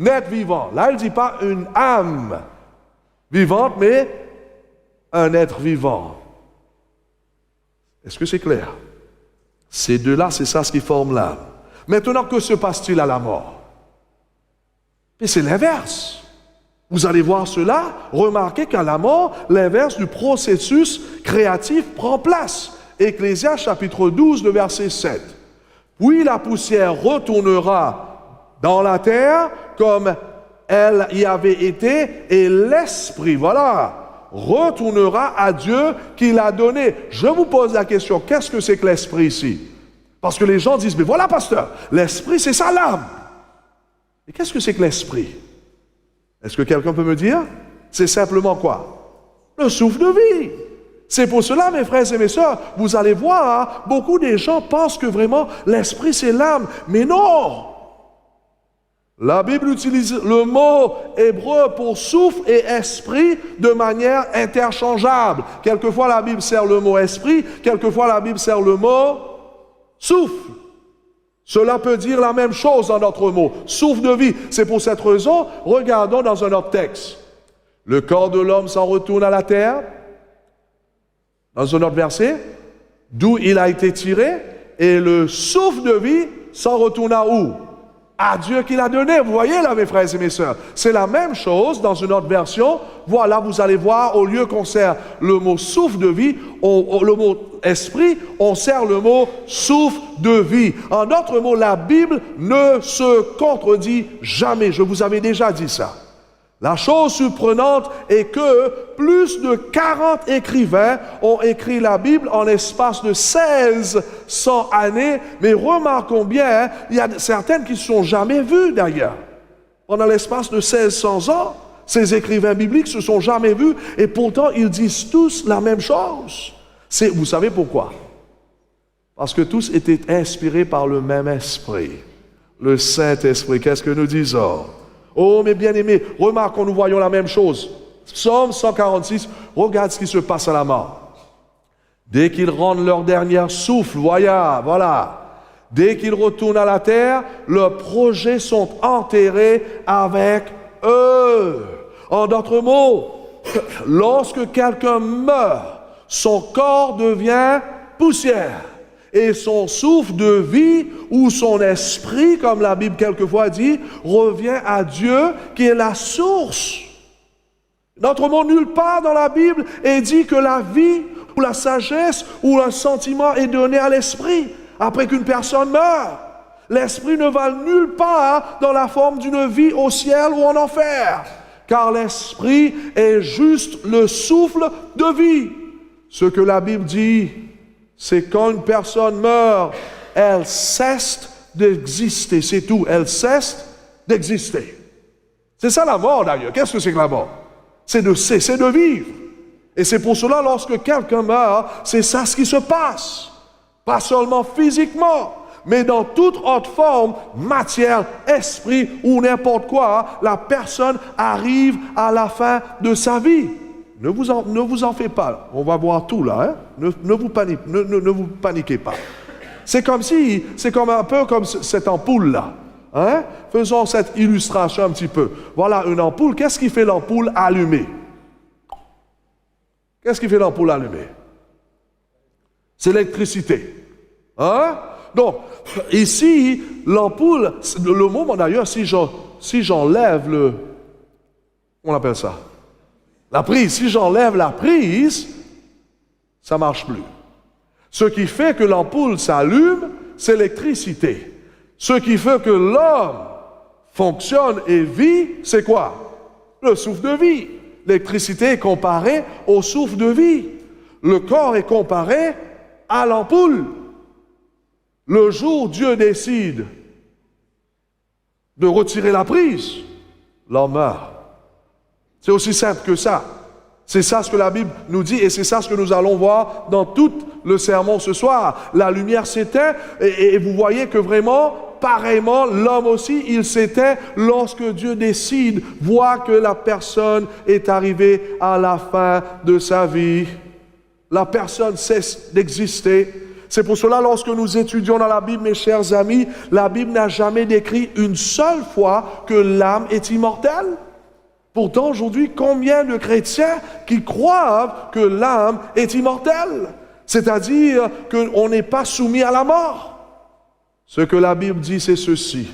être vivant. Là, il ne dit pas une âme vivante, mais un être vivant. Est-ce que c'est clair? Ces deux-là, c'est ça ce qui forme l'âme. Maintenant, que se passe-t-il à la mort? Et c'est l'inverse. Vous allez voir cela, remarquez qu'à la mort, l'inverse du processus créatif prend place. Ecclésiaste chapitre 12, le verset 7. Puis la poussière retournera dans la terre comme elle y avait été, et l'esprit, voilà, retournera à Dieu qui l'a donné. Je vous pose la question, qu'est-ce que c'est que l'esprit ici? Parce que les gens disent, mais voilà pasteur, l'esprit c'est ça l'âme. Et qu'est-ce que c'est que l'esprit? Est-ce que quelqu'un peut me dire? C'est simplement quoi? Le souffle de vie. C'est pour cela, mes frères et mes sœurs, vous allez voir, beaucoup de gens pensent que vraiment l'esprit c'est l'âme. Mais non! La Bible utilise le mot hébreu pour souffle et esprit de manière interchangeable. Quelquefois la Bible sert le mot esprit, quelquefois la Bible sert le mot souffle. Cela peut dire la même chose dans notre mot, souffle de vie. C'est pour cette raison, regardons dans un autre texte. Le corps de l'homme s'en retourne à la terre, dans un autre verset, d'où il a été tiré, et le souffle de vie s'en retourne à où? À Dieu qui l'a donné. Vous voyez là, mes frères et mes sœurs, c'est la même chose dans une autre version. Voilà, vous allez voir, au lieu qu'on sert le mot souffle de vie, le mot esprit, on sert le mot souffle de vie. En d'autres mots, la Bible ne se contredit jamais. Je vous avais déjà dit ça. La chose surprenante est que plus de 40 écrivains ont écrit la Bible en l'espace de 1600 années, mais remarquons bien, il y a certaines qui ne se sont jamais vues d'ailleurs. Pendant l'espace de 1600 ans, ces écrivains bibliques se sont jamais vus et pourtant ils disent tous la même chose. Vous savez pourquoi? Parce que tous étaient inspirés par le même esprit, le Saint-Esprit. Qu'est-ce que nous disons? Oh, mes bien-aimés, remarquons, nous voyons la même chose. Psaume 146, regarde ce qui se passe à la mort. Dès qu'ils rendent leur dernier souffle, voilà. Dès qu'ils retournent à la terre, leurs projets sont enterrés avec eux. En d'autres mots, lorsque quelqu'un meurt, son corps devient poussière. Et son souffle de vie ou son esprit, comme la Bible quelquefois dit, revient à Dieu qui est la source. Notre mot nulle part dans la Bible est dit que la vie ou la sagesse ou un sentiment est donné à l'esprit après qu'une personne meurt. L'esprit ne va nulle part dans la forme d'une vie au ciel ou en enfer, car l'esprit est juste le souffle de vie. Ce que la Bible dit, c'est quand une personne meurt, elle cesse d'exister, c'est tout, elle cesse d'exister. C'est ça la mort d'ailleurs. Qu'est-ce que c'est que la mort? C'est de cesser de vivre. Et c'est pour cela, lorsque quelqu'un meurt, c'est ça ce qui se passe. Pas seulement physiquement, mais dans toute autre forme, matière, esprit ou n'importe quoi, la personne arrive à la fin de sa vie. Ne vous en faites pas. On va voir tout là. Hein? Ne vous paniquez pas. C'est comme un peu comme cette ampoule là. Hein? Faisons cette illustration un petit peu. Voilà une ampoule. Qu'est-ce qui fait l'ampoule allumée? Qu'est-ce qui fait l'ampoule allumée? C'est l'électricité. Hein? Donc, ici, l'ampoule, le mot d'ailleurs, si j'enlève le... On appelle ça? La prise. Si j'enlève la prise, ça ne marche plus. Ce qui fait que l'ampoule s'allume, c'est l'électricité. Ce qui fait que l'homme fonctionne et vit, c'est quoi? Le souffle de vie. L'électricité est comparée au souffle de vie. Le corps est comparé à l'ampoule. Le jour où Dieu décide de retirer la prise, l'homme meurt. C'est aussi simple que ça. C'est ça ce que la Bible nous dit et c'est ça ce que nous allons voir dans tout le sermon ce soir. La lumière s'éteint et vous voyez que vraiment, pareillement, l'homme aussi, il s'éteint lorsque Dieu décide, voit que la personne est arrivée à la fin de sa vie. La personne cesse d'exister. C'est pour cela, lorsque nous étudions dans la Bible, mes chers amis, la Bible n'a jamais décrit une seule fois que l'âme est immortelle. Pourtant, aujourd'hui, combien de chrétiens qui croient que l'âme est immortelle? C'est-à-dire qu'on n'est pas soumis à la mort. Ce que la Bible dit, c'est ceci.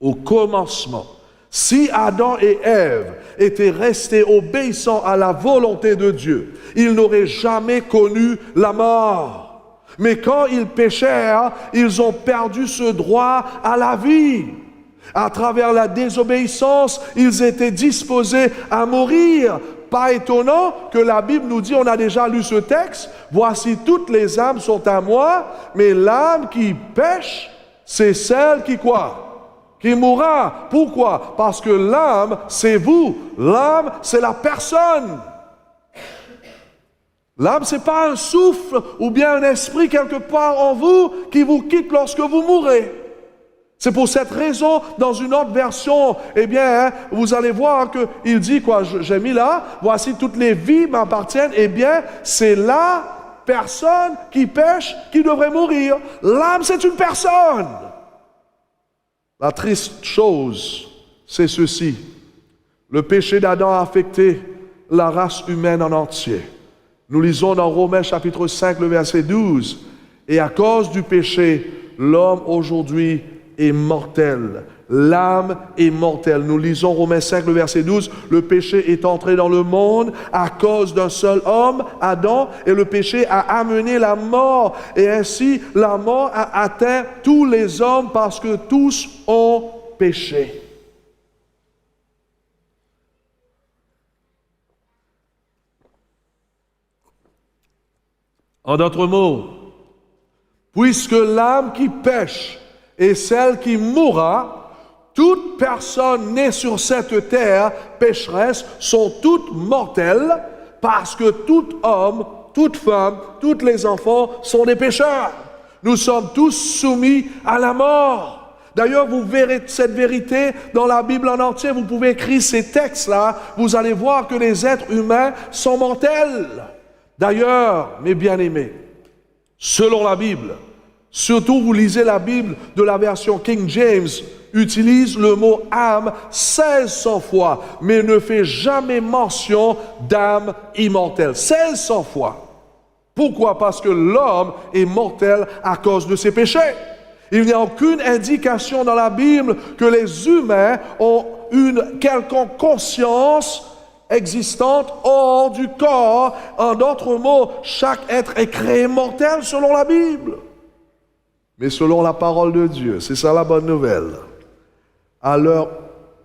Au commencement, si Adam et Ève étaient restés obéissants à la volonté de Dieu, ils n'auraient jamais connu la mort. Mais quand ils péchèrent, ils ont perdu ce droit à la vie. À travers la désobéissance, ils étaient disposés à mourir. Pas étonnant que la Bible nous dit, on a déjà lu ce texte, voici toutes les âmes sont à moi, mais l'âme qui pêche, c'est celle qui quoi? Qui mourra. Pourquoi? Parce que l'âme, c'est vous. L'âme, c'est la personne. L'âme, c'est pas un souffle ou bien un esprit quelque part en vous qui vous quitte lorsque vous mourrez. C'est pour cette raison, dans une autre version, eh bien, vous allez voir qu'il dit quoi, j'ai mis là, voici toutes les vies m'appartiennent, eh bien, c'est la personne qui pêche qui devrait mourir. L'âme, c'est une personne. La triste chose, c'est ceci. Le péché d'Adam a affecté la race humaine en entier. Nous lisons dans Romains chapitre 5, le verset 12. Et à cause du péché, l'homme aujourd'hui est mortel. L'âme est mortelle. Nous lisons Romains 5, le verset 12. Le péché est entré dans le monde à cause d'un seul homme, Adam, et le péché a amené la mort. Et ainsi, la mort a atteint tous les hommes parce que tous ont péché. En d'autres mots, puisque l'âme qui pêche est celle qui mourra, toute personne née sur cette terre pécheresse sont toutes mortelles parce que tout homme, toute femme, tous les enfants sont des pécheurs. Nous sommes tous soumis à la mort. D'ailleurs, vous verrez cette vérité dans la Bible en entier. Vous pouvez écrire ces textes-là. Vous allez voir que les êtres humains sont mortels. D'ailleurs, mes bien-aimés, selon la Bible, surtout vous lisez la Bible de la version King James, utilise le mot âme 1600 fois, mais ne fait jamais mention d'âme immortelle. 1600 fois. Pourquoi? Parce que l'homme est mortel à cause de ses péchés. Il n'y a aucune indication dans la Bible que les humains ont une quelconque conscience existante hors du corps. En d'autres mots, chaque être est créé mortel selon la Bible. Mais selon la parole de Dieu, c'est ça la bonne nouvelle. À l'heure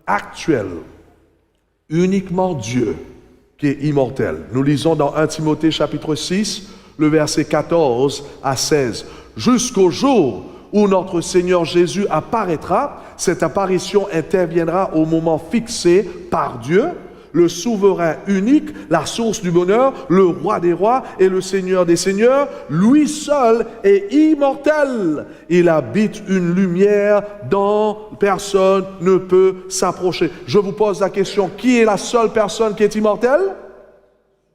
actuelle, uniquement Dieu qui est immortel. Nous lisons dans 1 Timothée chapitre 6, le verset 14 à 16. Jusqu'au jour où notre Seigneur Jésus apparaîtra, cette apparition interviendra au moment fixé par Dieu, le souverain unique, la source du bonheur, le roi des rois et le Seigneur des seigneurs. Lui seul est immortel. Il habite une lumière dont personne ne peut s'approcher. Je vous pose la question, qui est la seule personne qui est immortelle?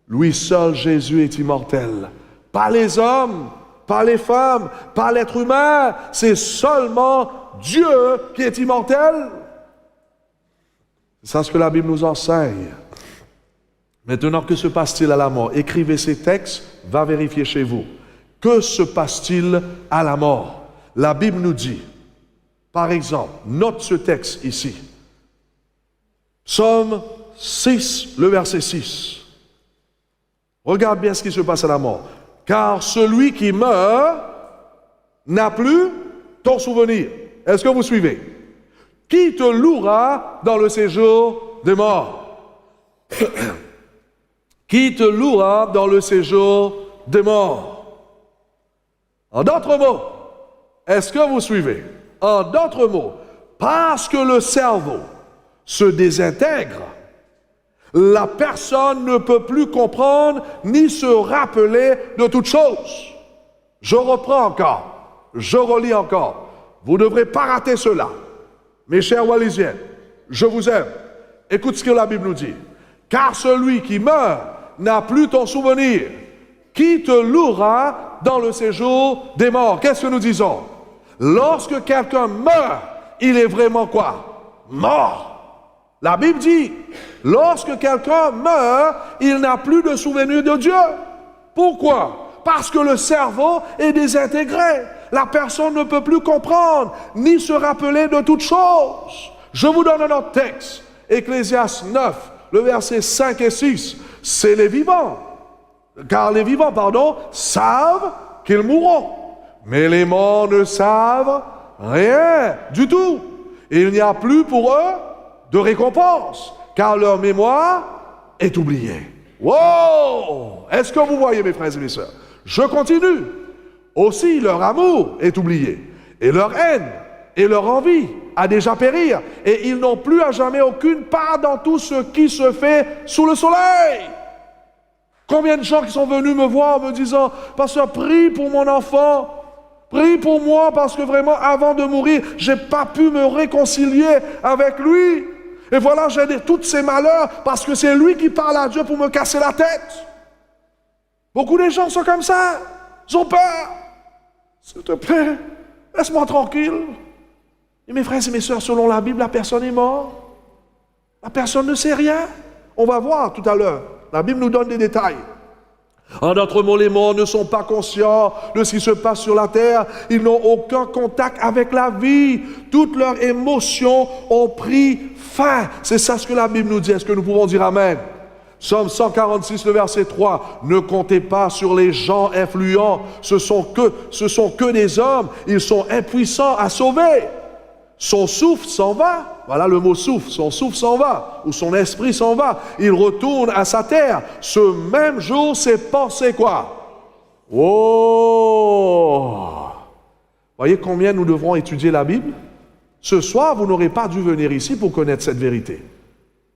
Lui seul, Jésus, est immortel. Pas les hommes, pas les femmes, pas l'être humain. C'est seulement Dieu qui est immortel. C'est ça ce que la Bible nous enseigne. Maintenant, que se passe-t-il à la mort? Écrivez ces textes, va vérifier chez vous. Que se passe-t-il à la mort? La Bible nous dit, par exemple, note ce texte ici. Psaume 6, le verset 6. Regarde bien ce qui se passe à la mort. car celui qui meurt n'a plus ton souvenir. Est-ce que vous suivez? Qui te louera dans le séjour des morts? Qui te louera dans le séjour des morts? En d'autres mots, est-ce que vous suivez? En d'autres mots, parce que le cerveau se désintègre, la personne ne peut plus comprendre ni se rappeler de toute chose. Je reprends encore, je relis encore. Vous ne devrez pas rater cela. Mes chers Wallisiens, je vous aime. Écoute ce que la Bible nous dit. Car celui qui meurt n'a plus ton souvenir. Qui te louera dans le séjour des morts? Qu'est-ce que nous disons? Lorsque quelqu'un meurt, il est vraiment quoi? Mort. La Bible dit, lorsque quelqu'un meurt, il n'a plus de souvenir de Dieu. Pourquoi? Parce que le cerveau est désintégré. La personne ne peut plus comprendre, ni se rappeler de toute chose. Je vous donne un autre texte. Ecclésiaste 9, le verset 5 et 6. C'est les vivants. Car les vivants, savent qu'ils mourront. Mais les morts ne savent rien du tout. Il n'y a plus pour eux de récompense, car leur mémoire est oubliée. Wow! Est-ce que vous voyez, mes frères et mes sœurs? Je continue. Aussi, leur amour est oublié, et leur haine, et leur envie a déjà péri, et ils n'ont plus à jamais aucune part dans tout ce qui se fait sous le soleil. Combien de gens qui sont venus me voir me disant, pasteur, prie pour mon enfant, prie pour moi, parce que vraiment, avant de mourir, j'ai pas pu me réconcilier avec lui. Et voilà, j'ai tous ces malheurs, parce que c'est lui qui parle à Dieu pour me casser la tête. Beaucoup de gens sont comme ça. Ils ont peur. S'il te plaît, laisse-moi tranquille. Et mes frères et mes sœurs, selon la Bible, la personne est morte. La personne ne sait rien. On va voir tout à l'heure. La Bible nous donne des détails. En d'autres mots, les morts ne sont pas conscients de ce qui se passe sur la terre. Ils n'ont aucun contact avec la vie. Toutes leurs émotions ont pris fin. C'est ça ce que la Bible nous dit. Est-ce que nous pouvons dire Amen? Psaume 146, le verset 3. Ne comptez pas sur les gens influents. Ce sont que des hommes. Ils sont impuissants à sauver. Son souffle s'en va. Voilà le mot souffle. Son souffle s'en va. Ou son esprit s'en va. Il retourne à sa terre. Ce même jour, ses pensées quoi? Oh! Voyez combien nous devrons étudier la Bible? Ce soir, vous n'aurez pas dû venir ici pour connaître cette vérité.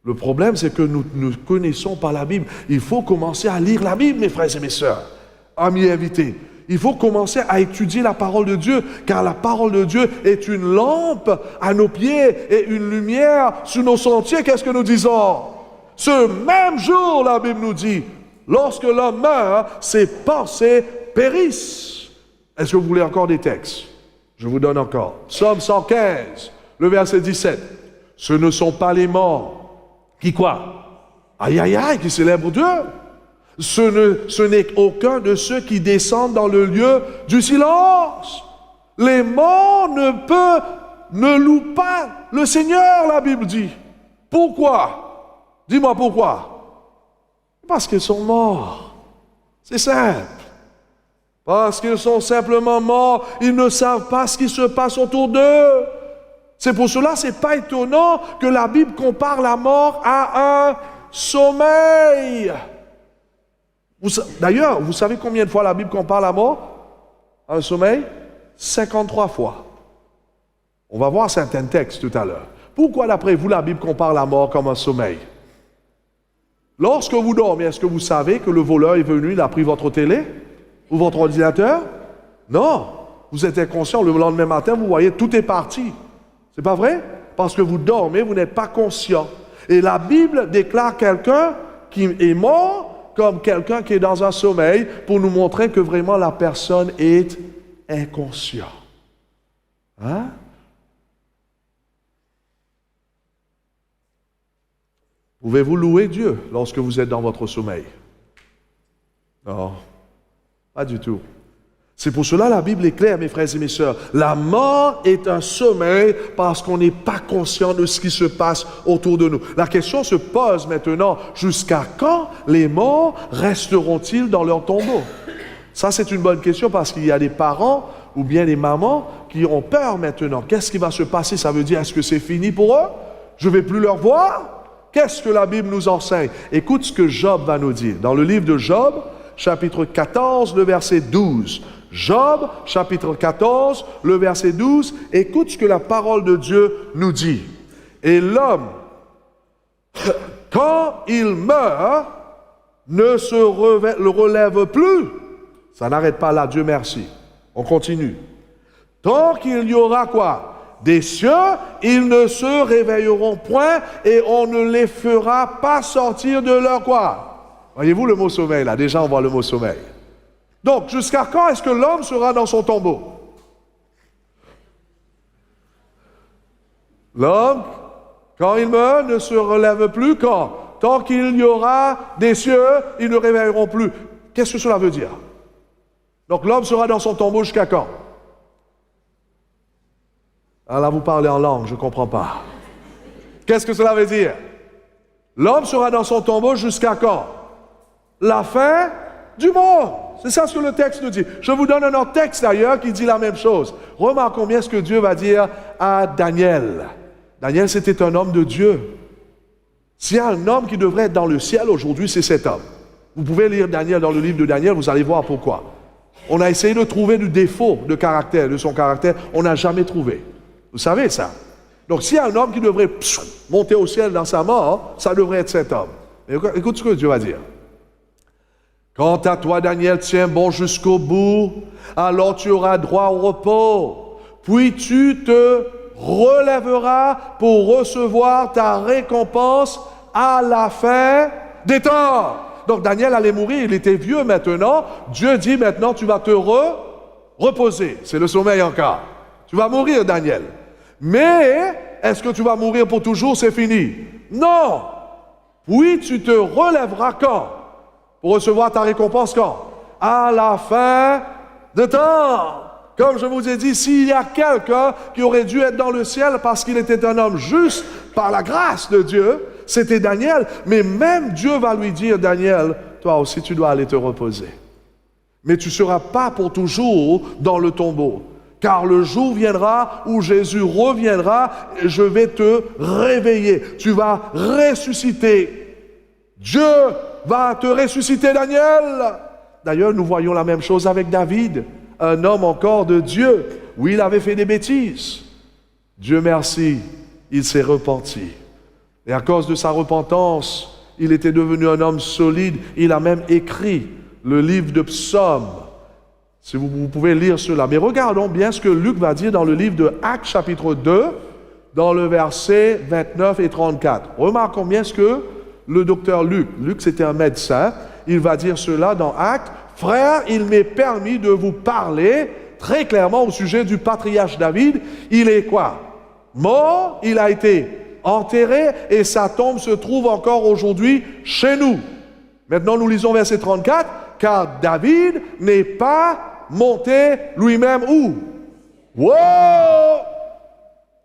Le problème, c'est que nous ne connaissons pas la Bible. Il faut commencer à lire la Bible, mes frères et mes sœurs. Amis invités. Il faut commencer à étudier la parole de Dieu, car la parole de Dieu est une lampe à nos pieds et une lumière sur nos sentiers. Qu'est-ce que nous disons? Ce même jour, la Bible nous dit, lorsque l'homme meurt, ses pensées périssent. Est-ce que vous voulez encore des textes? Je vous donne encore. Psaume 115, le verset 17. Ce ne sont pas les morts qui quoi? Aïe, aïe, aïe, qui célèbrent Dieu. Ce n'est aucun de ceux qui descendent dans le lieu du silence. Les morts ne louent pas le Seigneur, la Bible dit. Pourquoi? Dis-moi pourquoi. Parce qu'ils sont morts. C'est simple. Parce qu'ils sont simplement morts, ils ne savent pas ce qui se passe autour d'eux. C'est pour cela, c'est pas étonnant que la Bible compare la mort à un sommeil. D'ailleurs, vous savez combien de fois la Bible compare la mort à un sommeil? 53 fois. On va voir certains textes tout à l'heure. Pourquoi, d'après vous, la Bible compare la mort comme un sommeil? Lorsque vous dormez, est-ce que vous savez que le voleur est venu, il a pris votre télé ou votre ordinateur? Non. Vous êtes inconscient, le lendemain matin, vous voyez, tout est parti. C'est pas vrai? Parce que vous dormez, vous n'êtes pas conscient. Et la Bible déclare quelqu'un qui est mort comme quelqu'un qui est dans un sommeil pour nous montrer que vraiment la personne est inconsciente. Hein? Pouvez-vous louer Dieu lorsque vous êtes dans votre sommeil? Non, pas du tout. C'est pour cela la Bible est claire, mes frères et mes sœurs. La mort est un sommeil parce qu'on n'est pas conscient de ce qui se passe autour de nous. La question se pose maintenant, jusqu'à quand les morts resteront-ils dans leur tombeau? Ça, c'est une bonne question parce qu'il y a des parents ou bien des mamans qui ont peur maintenant. Qu'est-ce qui va se passer? Ça veut dire, est-ce que c'est fini pour eux? Je ne vais plus leur voir? Qu'est-ce que la Bible nous enseigne? Écoute ce que Job va nous dire. Dans le livre de Job, chapitre 14, le verset 12. Job, chapitre 14, le verset 12. Écoute ce que la parole de Dieu nous dit. Et l'homme, quand il meurt, ne se relève plus. Ça n'arrête pas là, Dieu merci. On continue. Tant qu'il y aura quoi? Des cieux, ils ne se réveilleront point et on ne les fera pas sortir de leur quoi? Voyez-vous le mot sommeil là? Déjà on voit le mot sommeil. Donc jusqu'à quand est-ce que l'homme sera dans son tombeau? L'homme, quand il meurt, ne se relève plus quand? Tant qu'il y aura des cieux, ils ne réveilleront plus. Qu'est-ce que cela veut dire? Donc l'homme sera dans son tombeau jusqu'à quand? Ah là, vous parlez en langue, je ne comprends pas. Qu'est-ce que cela veut dire? L'homme sera dans son tombeau jusqu'à quand? La fin du monde. C'est ça ce que le texte nous dit. Je vous donne un autre texte d'ailleurs qui dit la même chose. Remarquons bien ce que Dieu va dire à Daniel. Daniel, c'était un homme de Dieu. S'il y a un homme qui devrait être dans le ciel aujourd'hui, c'est cet homme. Vous pouvez lire Daniel dans le livre de Daniel, vous allez voir pourquoi. On a essayé de trouver du défaut de caractère, de son caractère, on n'a jamais trouvé. Vous savez ça. Donc s'il y a un homme qui devrait monter au ciel dans sa mort, ça devrait être cet homme. Mais écoute ce que Dieu va dire. Quant à toi, Daniel, tiens bon jusqu'au bout, alors tu auras droit au repos. Puis tu te relèveras pour recevoir ta récompense à la fin des temps. Donc Daniel allait mourir, il était vieux maintenant. Dieu dit maintenant tu vas te reposer. C'est le sommeil encore. Tu vas mourir, Daniel. Mais est-ce que tu vas mourir pour toujours? C'est fini. Non. Puis tu te relèveras quand? Pour recevoir ta récompense quand? À la fin de temps. Comme je vous ai dit, s'il y a quelqu'un qui aurait dû être dans le ciel parce qu'il était un homme juste par la grâce de Dieu, c'était Daniel. Mais même Dieu va lui dire, Daniel, toi aussi tu dois aller te reposer. Mais tu ne seras pas pour toujours dans le tombeau. Car le jour viendra où Jésus reviendra et je vais te réveiller. Tu vas ressusciter. Dieu va te ressusciter, Daniel. D'ailleurs, nous voyons la même chose avec David, un homme encore de Dieu. Oui, il avait fait des bêtises. Dieu merci, il s'est repenti. Et à cause de sa repentance, il était devenu un homme solide. Il a même écrit le livre de Psaumes. Si vous pouvez lire cela. Mais regardons bien ce que Luc va dire dans le livre de Actes chapitre 2, dans le verset 29 et 34. Remarquons bien ce que le docteur Luc c'était un médecin, il va dire cela dans Actes. Frère, il m'est permis de vous parler très clairement au sujet du patriarche David. Il est quoi? Mort, il a été enterré et sa tombe se trouve encore aujourd'hui chez nous. Maintenant, nous lisons verset 34. Car David n'est pas monté lui-même où? Wow!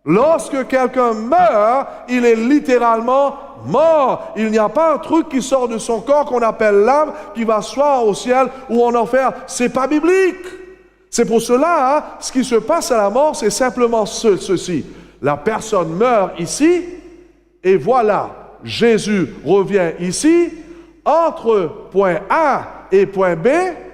Lorsque quelqu'un meurt, il est littéralement mort. Il n'y a pas un truc qui sort de son corps qu'on appelle l'âme qui va soit au ciel ou en enfer. C'est pas biblique. C'est pour cela, ce qui se passe à la mort, c'est simplement ceci. La personne meurt ici et voilà, Jésus revient ici. Entre point A et point B,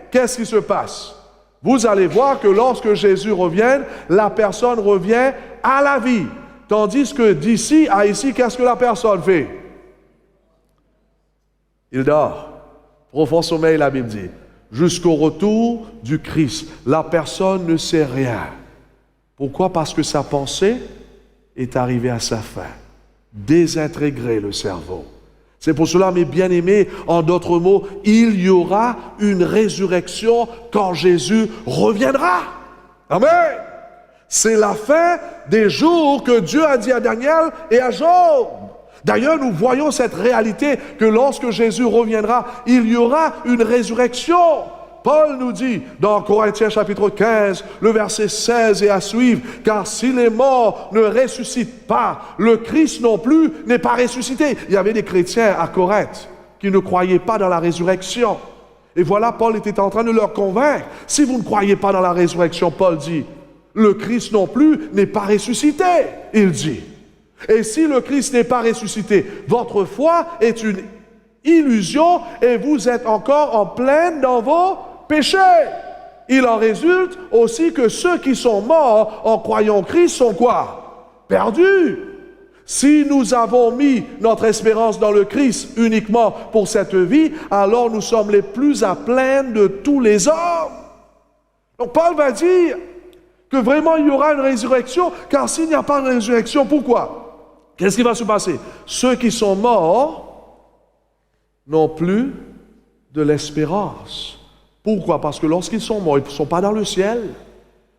qu'est-ce qui se passe? Vous allez voir que lorsque Jésus revient, la personne revient à la vie. Tandis que d'ici à ici, qu'est-ce que la personne fait? Il dort. Profond sommeil, la Bible dit. Jusqu'au retour du Christ, la personne ne sait rien. Pourquoi? Parce que sa pensée est arrivée à sa fin. Désintégrer le cerveau. C'est pour cela, mes bien-aimés, en d'autres mots, il y aura une résurrection quand Jésus reviendra. Amen. C'est la fin des jours que Dieu a dit à Daniel et à Job. D'ailleurs, nous voyons cette réalité que lorsque Jésus reviendra, il y aura une résurrection. Paul nous dit dans Corinthiens chapitre 15, le verset 16 et à suivre, « Car si les morts ne ressuscitent pas, le Christ non plus n'est pas ressuscité. » Il y avait des chrétiens à Corinthe qui ne croyaient pas dans la résurrection. Et voilà, Paul était en train de leur convaincre. Si vous ne croyez pas dans la résurrection, Paul dit, le Christ non plus n'est pas ressuscité, il dit. Et si le Christ n'est pas ressuscité, votre foi est une illusion et vous êtes encore en pleine dans vos péchés. Il en résulte aussi que ceux qui sont morts en croyant au Christ sont quoi? Perdus. Si nous avons mis notre espérance dans le Christ uniquement pour cette vie, alors nous sommes les plus à plaindre de tous les hommes. Donc Paul va dire que vraiment il y aura une résurrection, car s'il n'y a pas de résurrection, pourquoi? Qu'est-ce qui va se passer? Ceux qui sont morts n'ont plus de l'espérance. Pourquoi? Parce que lorsqu'ils sont morts, ils ne sont pas dans le ciel.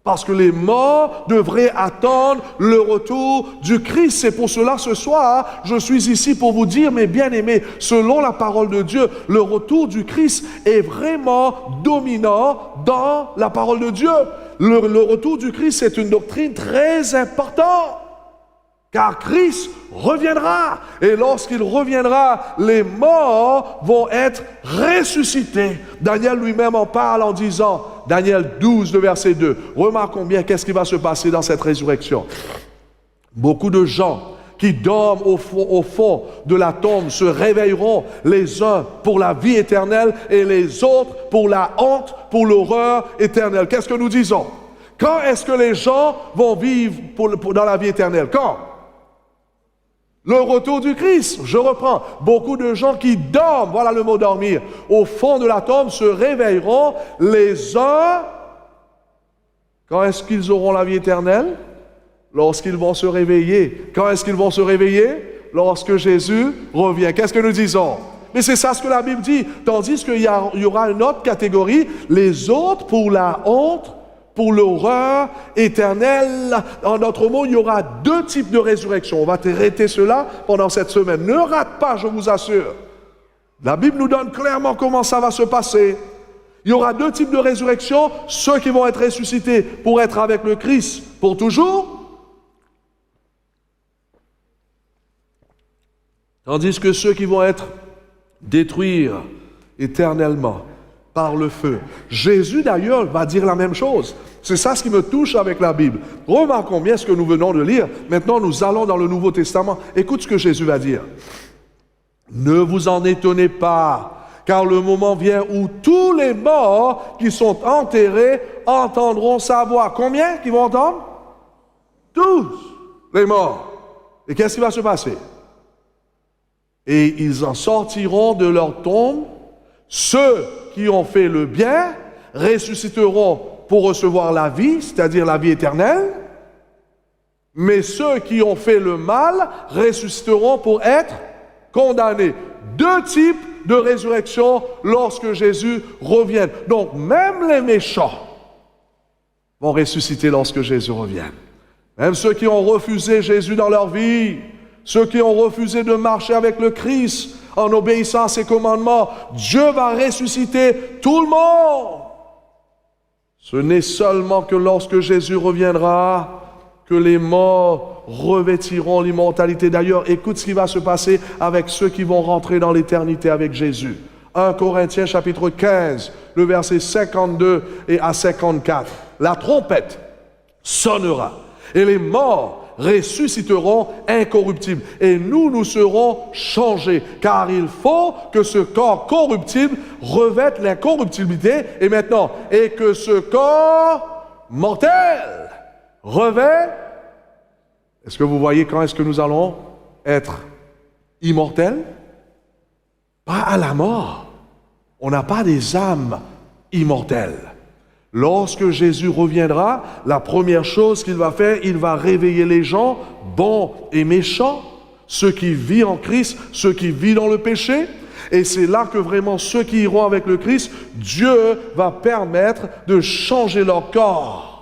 Parce que les morts devraient attendre le retour du Christ. C'est pour cela, ce soir, je suis ici pour vous dire, mes bien-aimés, selon la parole de Dieu, le retour du Christ est vraiment dominant dans la parole de Dieu. Le retour du Christ, c'est une doctrine très importante. Car Christ reviendra. Et lorsqu'il reviendra, les morts vont être ressuscités. Daniel lui-même en parle en disant, Daniel 12, le verset 2. Remarquons bien qu'est-ce qui va se passer dans cette résurrection. Beaucoup de gens qui dorment au fond de la tombe se réveilleront, les uns pour la vie éternelle et les autres pour la honte, pour l'horreur éternelle. Qu'est-ce que nous disons? Quand est-ce que les gens vont vivre dans la vie éternelle? Quand? Le retour du Christ, je reprends. Beaucoup de gens qui dorment, voilà le mot dormir, au fond de la tombe se réveilleront les uns. Quand est-ce qu'ils auront la vie éternelle? Lorsqu'ils vont se réveiller. Quand est-ce qu'ils vont se réveiller? Lorsque Jésus revient. Qu'est-ce que nous disons? Mais c'est ça ce que la Bible dit. Tandis qu'il y aura une autre catégorie, les autres pour la honte, pour l'horreur éternelle. En d'autres mots, il y aura deux types de résurrection. On va traiter cela pendant cette semaine. Ne rate pas, je vous assure. La Bible nous donne clairement comment ça va se passer. Il y aura deux types de résurrection. Ceux qui vont être ressuscités pour être avec le Christ pour toujours. Tandis que ceux qui vont être détruits éternellement par le feu. Jésus, d'ailleurs, va dire la même chose. C'est ça ce qui me touche avec la Bible. Remarquons bien ce que nous venons de lire. Maintenant, nous allons dans le Nouveau Testament. Écoute ce que Jésus va dire. Ne vous en étonnez pas, car le moment vient où tous les morts qui sont enterrés entendront sa voix. Combien qui vont entendre? Tous les morts. Et qu'est-ce qui va se passer? Et ils en sortiront de leur tombe. Ceux qui ont fait le bien ressusciteront pour recevoir la vie, c'est-à-dire la vie éternelle. Mais ceux qui ont fait le mal ressusciteront pour être condamnés. Deux types de résurrection lorsque Jésus revient. Donc même les méchants vont ressusciter lorsque Jésus revient. Même ceux qui ont refusé Jésus dans leur vie, ceux qui ont refusé de marcher avec le Christ en obéissant à ses commandements, Dieu va ressusciter tout le monde. Ce n'est seulement que lorsque Jésus reviendra que les morts revêtiront l'immortalité. D'ailleurs, écoute ce qui va se passer avec ceux qui vont rentrer dans l'éternité avec Jésus. 1 Corinthiens chapitre 15, le verset 52 et à 54. La trompette sonnera et les morts ressusciteront incorruptibles. Et nous serons changés. Car il faut que ce corps corruptible revête l'incorruptibilité. Et maintenant, et que ce corps mortel revêt. Est-ce que vous voyez quand est-ce que nous allons être immortels? Pas à la mort. On n'a pas des âmes immortelles. Lorsque Jésus reviendra, la première chose qu'il va faire, il va réveiller les gens, bons et méchants, ceux qui vivent en Christ, ceux qui vivent dans le péché. Et c'est là que vraiment ceux qui iront avec le Christ, Dieu va permettre de changer leur corps.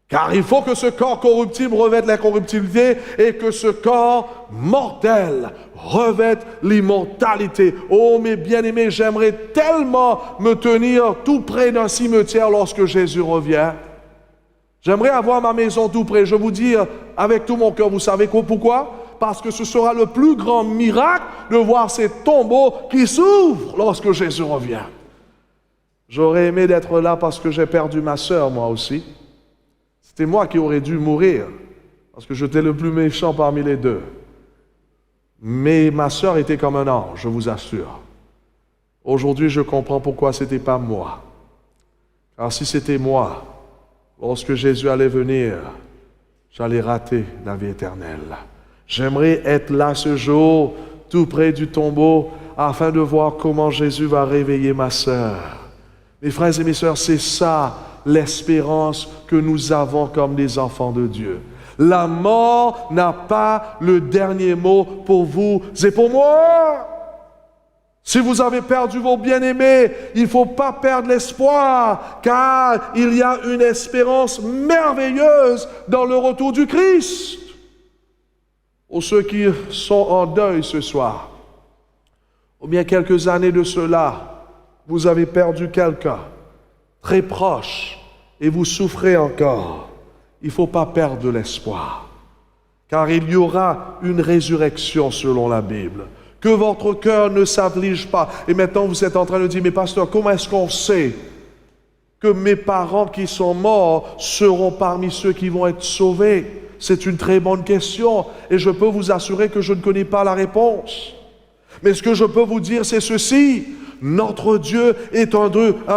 Car il faut que ce corps corruptible revête l'incorruptibilité et que ce corps mortel revête l'immortalité. Oh mes bien-aimés, j'aimerais tellement me tenir tout près d'un cimetière lorsque Jésus revient. J'aimerais avoir ma maison tout près. Je vous dis avec tout mon cœur, vous savez pourquoi? Parce que ce sera le plus grand miracle de voir ces tombeaux qui s'ouvrent lorsque Jésus revient. J'aurais aimé d'être là parce que j'ai perdu ma sœur, moi aussi. C'était moi qui aurais dû mourir, parce que j'étais le plus méchant parmi les deux. Mais ma sœur était comme un ange, je vous assure. Aujourd'hui, je comprends pourquoi ce n'était pas moi. Car si c'était moi, lorsque Jésus allait venir, j'allais rater la vie éternelle. J'aimerais être là ce jour, tout près du tombeau, afin de voir comment Jésus va réveiller ma sœur. Mes frères et mes sœurs, c'est ça l'espérance que nous avons comme des enfants de Dieu. La mort n'a pas le dernier mot pour vous et pour moi. Si vous avez perdu vos bien-aimés, il ne faut pas perdre l'espoir, car il y a une espérance merveilleuse dans le retour du Christ. Pour ceux qui sont en deuil ce soir, ou bien quelques années de cela, vous avez perdu quelqu'un très proche et vous souffrez encore. Il ne faut pas perdre l'espoir, car il y aura une résurrection selon la Bible. Que votre cœur ne s'afflige pas. Et maintenant, vous êtes en train de dire, mais pasteur, comment est-ce qu'on sait que mes parents qui sont morts seront parmi ceux qui vont être sauvés? C'est une très bonne question, et je peux vous assurer que je ne connais pas la réponse. Mais ce que je peux vous dire, c'est ceci. Notre Dieu est un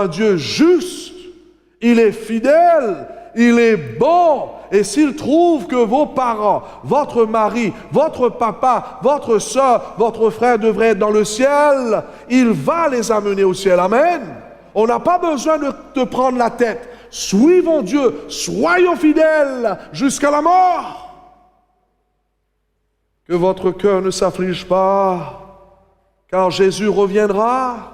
Dieu juste. Il est fidèle. Il est bon. Et s'il trouve que vos parents, votre mari, votre papa, votre soeur, votre frère devraient être dans le ciel, il va les amener au ciel. Amen. On n'a pas besoin de prendre la tête. Suivons Dieu. Soyons fidèles jusqu'à la mort. Que votre cœur ne s'afflige pas, car Jésus reviendra.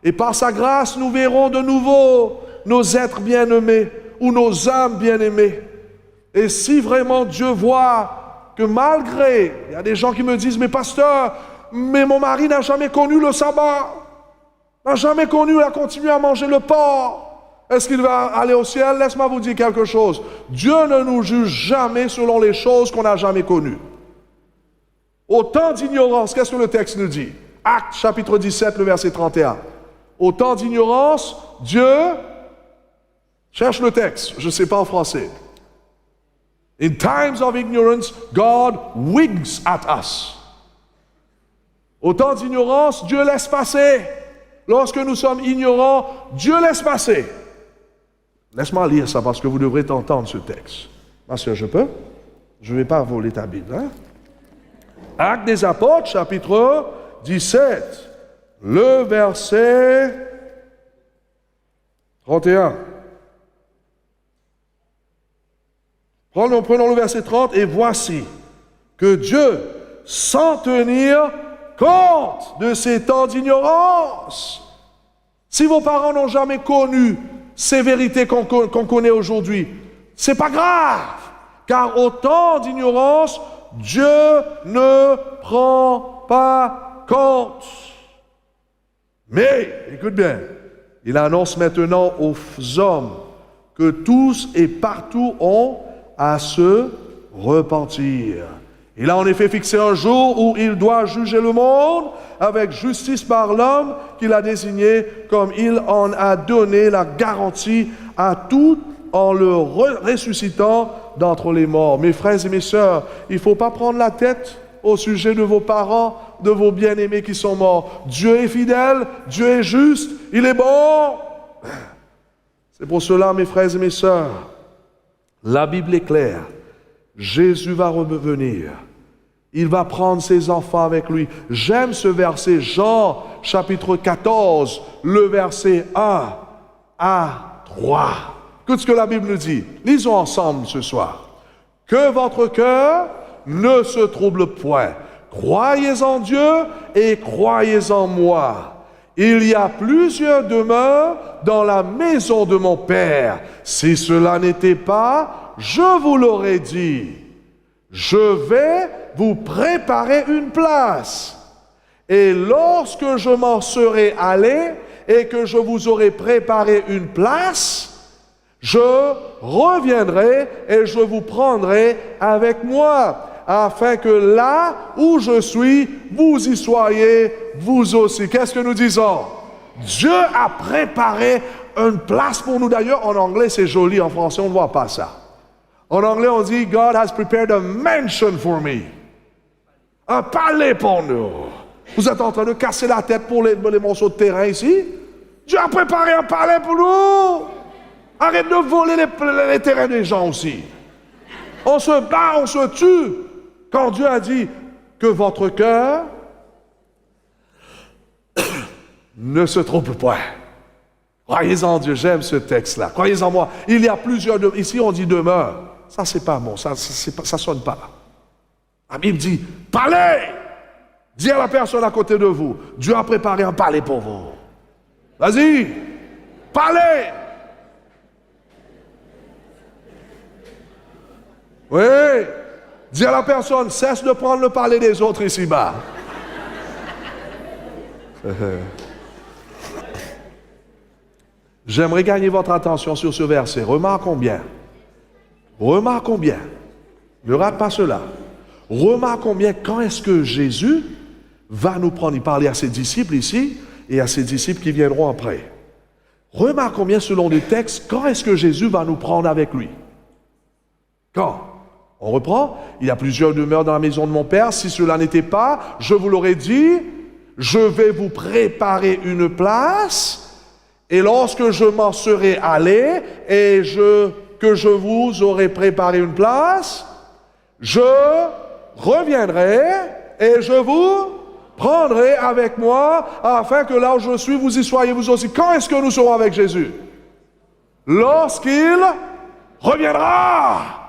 Et par sa grâce, nous verrons de nouveau nos êtres bien-aimés ou nos âmes bien-aimées. Et si vraiment Dieu voit que malgré, il y a des gens qui me disent, mais pasteur, mais mon mari n'a jamais connu le sabbat, n'a jamais connu, il a continué à manger le porc. Est-ce qu'il va aller au ciel? Laisse-moi vous dire quelque chose. Dieu ne nous juge jamais selon les choses qu'on n'a jamais connues. Au temps d'ignorance, qu'est-ce que le texte nous dit? Actes chapitre 17, le verset 31. Au temps d'ignorance, Dieu, cherche le texte, je ne sais pas en français. In times of ignorance, God winks at us. Au temps d'ignorance, Dieu laisse passer. Lorsque nous sommes ignorants, Dieu laisse passer. Laisse-moi lire ça parce que vous devrez entendre ce texte. Ma soeur, je peux? Je ne vais pas voler ta Bible. Hein? Actes des Apôtres, chapitre 17, le verset 31. Prenons le verset 30, et voici que Dieu, sans tenir compte de ces temps d'ignorance. Si vos parents n'ont jamais connu ces vérités qu'on connaît aujourd'hui, c'est pas grave, car au temps d'ignorance, Dieu ne prend pas compte. Mais, écoute bien, il annonce maintenant aux hommes que tous et partout ont à se repentir. Il a en effet fixé un jour où il doit juger le monde avec justice par l'homme qu'il a désigné, comme il en a donné la garantie à tout en le ressuscitant d'entre les morts. Mes frères et mes sœurs, il ne faut pas prendre la tête au sujet de vos parents, de vos bien-aimés qui sont morts. Dieu est fidèle, Dieu est juste, il est bon. C'est pour cela, mes frères et mes sœurs, la Bible est claire. Jésus va revenir. Il va prendre ses enfants avec lui. J'aime ce verset, Jean chapitre 14, le verset 1 à 3. Écoute ce que la Bible nous dit. Lisons ensemble ce soir. Que votre cœur ne se trouble point. Croyez en Dieu et croyez en moi. Il y a plusieurs demeures dans la maison de mon Père. Si cela n'était pas, je vous l'aurais dit. Je vais vous préparer une place. Et lorsque je m'en serai allé et que je vous aurai préparé une place, je reviendrai et je vous prendrai avec moi, afin que là où je suis, vous y soyez, vous aussi. Qu'est-ce que nous disons? Dieu a préparé une place pour nous. D'ailleurs, en anglais, c'est joli. En français, on ne voit pas ça. En anglais, on dit, God has prepared a mansion for me. Un palais pour nous. Vous êtes en train de casser la tête pour les morceaux de terrain ici? Dieu a préparé un palais pour nous. Arrête de voler les terrains des gens aussi. On se bat, on se tue. Quand Dieu a dit que votre cœur ne se trompe pas. Croyez en Dieu, j'aime ce texte-là. Croyez en moi. Il y a plusieurs demeures. Ici, on dit demeure. Ça, c'est pas bon. Ça sonne pas. La Bible dit palais. Dis à la personne à côté de vous, Dieu a préparé un palais pour vous. Vas-y. Palais. Oui. Dis à la personne, cesse de prendre le palais des autres ici-bas. J'aimerais gagner votre attention sur ce verset. Remarquons bien. Ne rate pas cela. Remarquons bien quand est-ce que Jésus va nous prendre. Il parlait à ses disciples ici et à ses disciples qui viendront après. Remarquons bien selon les textes, quand est-ce que Jésus va nous prendre avec lui? Quand? On reprend. Il y a plusieurs demeures dans la maison de mon Père. Si cela n'était pas, je vous l'aurais dit, je vais vous préparer une place. Et lorsque je m'en serai allé et que je vous aurai préparé une place, je reviendrai et je vous prendrai avec moi afin que là où je suis, vous y soyez vous aussi. Quand est-ce que nous serons avec Jésus? Lorsqu'il reviendra.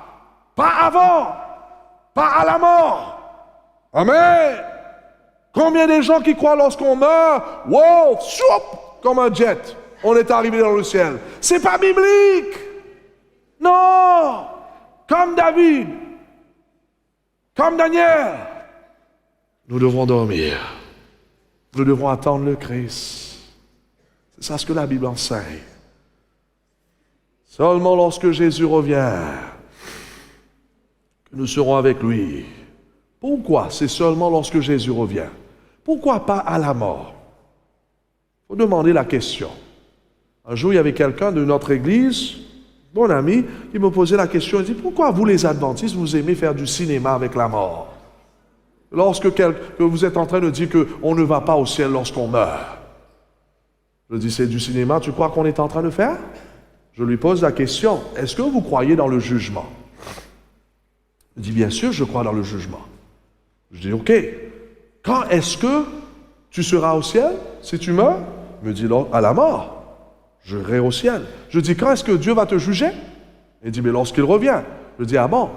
Pas avant. Pas à la mort. Amen. Combien de gens qui croient lorsqu'on meurt, wow, choup, comme un jet, on est arrivé dans le ciel. C'est pas biblique. Non. Comme David. Comme Daniel. Nous devons dormir. Nous devons attendre le Christ. C'est ça ce que la Bible enseigne. Seulement lorsque Jésus revient, que nous serons avec lui. Pourquoi? C'est seulement lorsque Jésus revient. Pourquoi pas à la mort? Il faut demander la question. Un jour, il y avait quelqu'un de notre église, mon ami, qui me posait la question. Il dit, pourquoi vous les adventistes, vous aimez faire du cinéma avec la mort? Lorsque que vous êtes en train de dire qu'on ne va pas au ciel lorsqu'on meurt. Je dis, c'est du cinéma, tu crois qu'on est en train de faire? Je lui pose la question, est-ce que vous croyez dans le jugement? Il dit, bien sûr, je crois dans le jugement. Je dis, ok, quand est-ce que tu seras au ciel si tu meurs? Il me dit, à la mort. Je irai au ciel. Je dis, quand est-ce que Dieu va te juger? Il dit, mais lorsqu'il revient. Je dis, ah bon?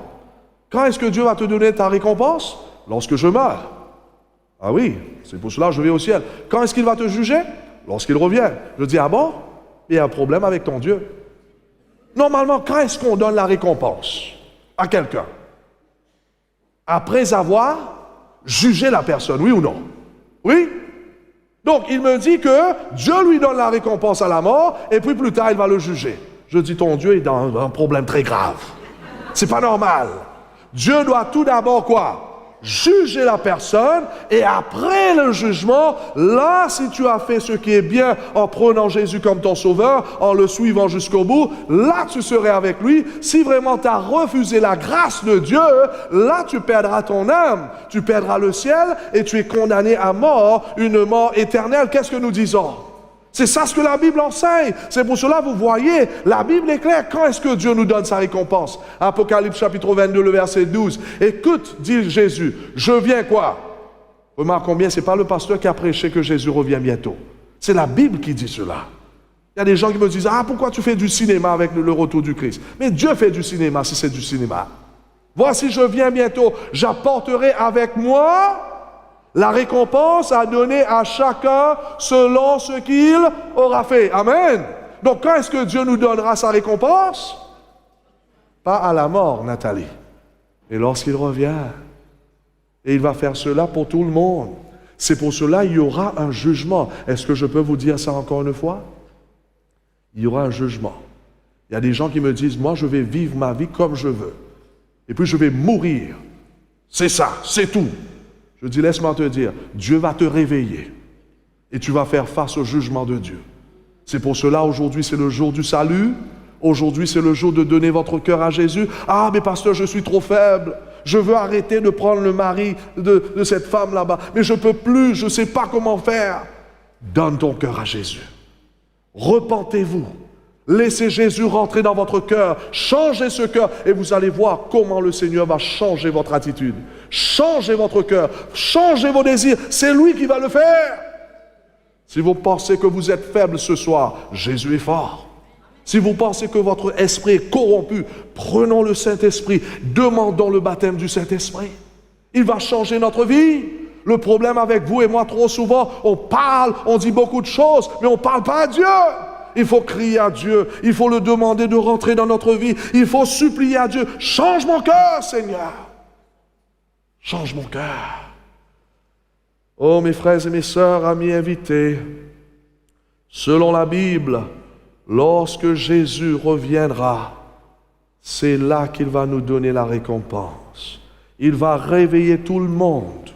Quand est-ce que Dieu va te donner ta récompense? Lorsque je meurs. Ah oui, c'est pour cela que je vais au ciel. Quand est-ce qu'il va te juger? Lorsqu'il revient. Je dis, ah bon? Il y a un problème avec ton Dieu. Normalement, quand est-ce qu'on donne la récompense à quelqu'un? Après avoir jugé la personne, oui ou non? Oui? Donc, il me dit que Dieu lui donne la récompense à la mort, et puis plus tard, il va le juger. Je dis, ton Dieu est dans un problème très grave. C'est pas normal. Dieu doit tout d'abord quoi? Juger la personne, et après le jugement, là, si tu as fait ce qui est bien en prenant Jésus comme ton sauveur, en le suivant jusqu'au bout, là, tu serais avec lui. Si vraiment tu as refusé la grâce de Dieu, là, tu perdras ton âme, tu perdras le ciel, et tu es condamné à mort, une mort éternelle. Qu'est-ce que nous disons? C'est ça ce que la Bible enseigne. C'est pour cela, vous voyez, la Bible est claire. Quand est-ce que Dieu nous donne sa récompense? Apocalypse chapitre 22, le verset 12. Écoute, dit Jésus, je viens quoi? Remarquons bien, ce n'est pas le pasteur qui a prêché que Jésus revient bientôt. C'est la Bible qui dit cela. Il y a des gens qui me disent, ah, pourquoi tu fais du cinéma avec le retour du Christ? Mais Dieu fait du cinéma si c'est du cinéma. Voici, je viens bientôt. J'apporterai avec moi la récompense à donner à chacun selon ce qu'il aura fait. Amen. Donc, quand est-ce que Dieu nous donnera sa récompense? Pas à la mort, Nathalie. Et lorsqu'il revient. Et il va faire cela pour tout le monde. C'est pour cela qu'il y aura un jugement. Est-ce que je peux vous dire ça encore une fois? Il y aura un jugement. Il y a des gens qui me disent, moi, je vais vivre ma vie comme je veux. Et puis, je vais mourir. C'est ça, c'est tout. Je dis, laisse-moi te dire, Dieu va te réveiller. Et tu vas faire face au jugement de Dieu. C'est pour cela, aujourd'hui, c'est le jour du salut. Aujourd'hui, c'est le jour de donner votre cœur à Jésus. Ah, mais pasteur, je suis trop faible. Je veux arrêter de prendre le mari de cette femme là-bas. Mais je ne peux plus, je ne sais pas comment faire. Donne ton cœur à Jésus. Repentez-vous. Laissez Jésus rentrer dans votre cœur. Changez ce cœur et vous allez voir comment le Seigneur va changer votre attitude. Changez votre cœur. Changez vos désirs. C'est lui qui va le faire. Si vous pensez que vous êtes faible ce soir, Jésus est fort. Si vous pensez que votre esprit est corrompu, prenons le Saint-Esprit, demandons le baptême du Saint-Esprit. Il va changer notre vie. Le problème avec vous et moi, trop souvent, on parle, on dit beaucoup de choses, mais on ne parle pas à Dieu. Il faut crier à Dieu, il faut le demander de rentrer dans notre vie, il faut supplier à Dieu, change mon cœur, Seigneur. Change mon cœur. Oh, mes frères et mes sœurs, amis invités, selon la Bible, lorsque Jésus reviendra, c'est là qu'il va nous donner la récompense. Il va réveiller tout le monde,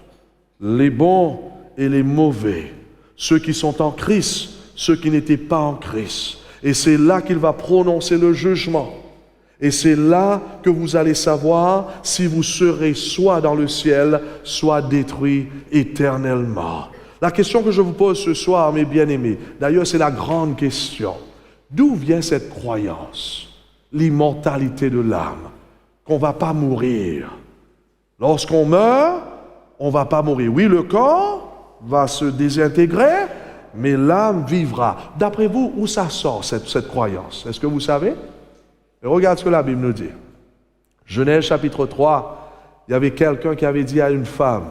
les bons et les mauvais, ceux qui sont en Christ, ceux qui n'étaient pas en Christ. Et c'est là qu'il va prononcer le jugement. Et c'est là que vous allez savoir si vous serez soit dans le ciel, soit détruits éternellement. La question que je vous pose ce soir, mes bien-aimés, d'ailleurs c'est la grande question. D'où vient cette croyance, l'immortalité de l'âme, qu'on ne va pas mourir? Lorsqu'on meurt, on ne va pas mourir. Oui, le corps va se désintégrer, mais l'âme vivra. D'après vous, où ça sort cette croyance? Est-ce que vous savez? Et regarde ce que la Bible nous dit. Genèse chapitre 3, il y avait quelqu'un qui avait dit à une femme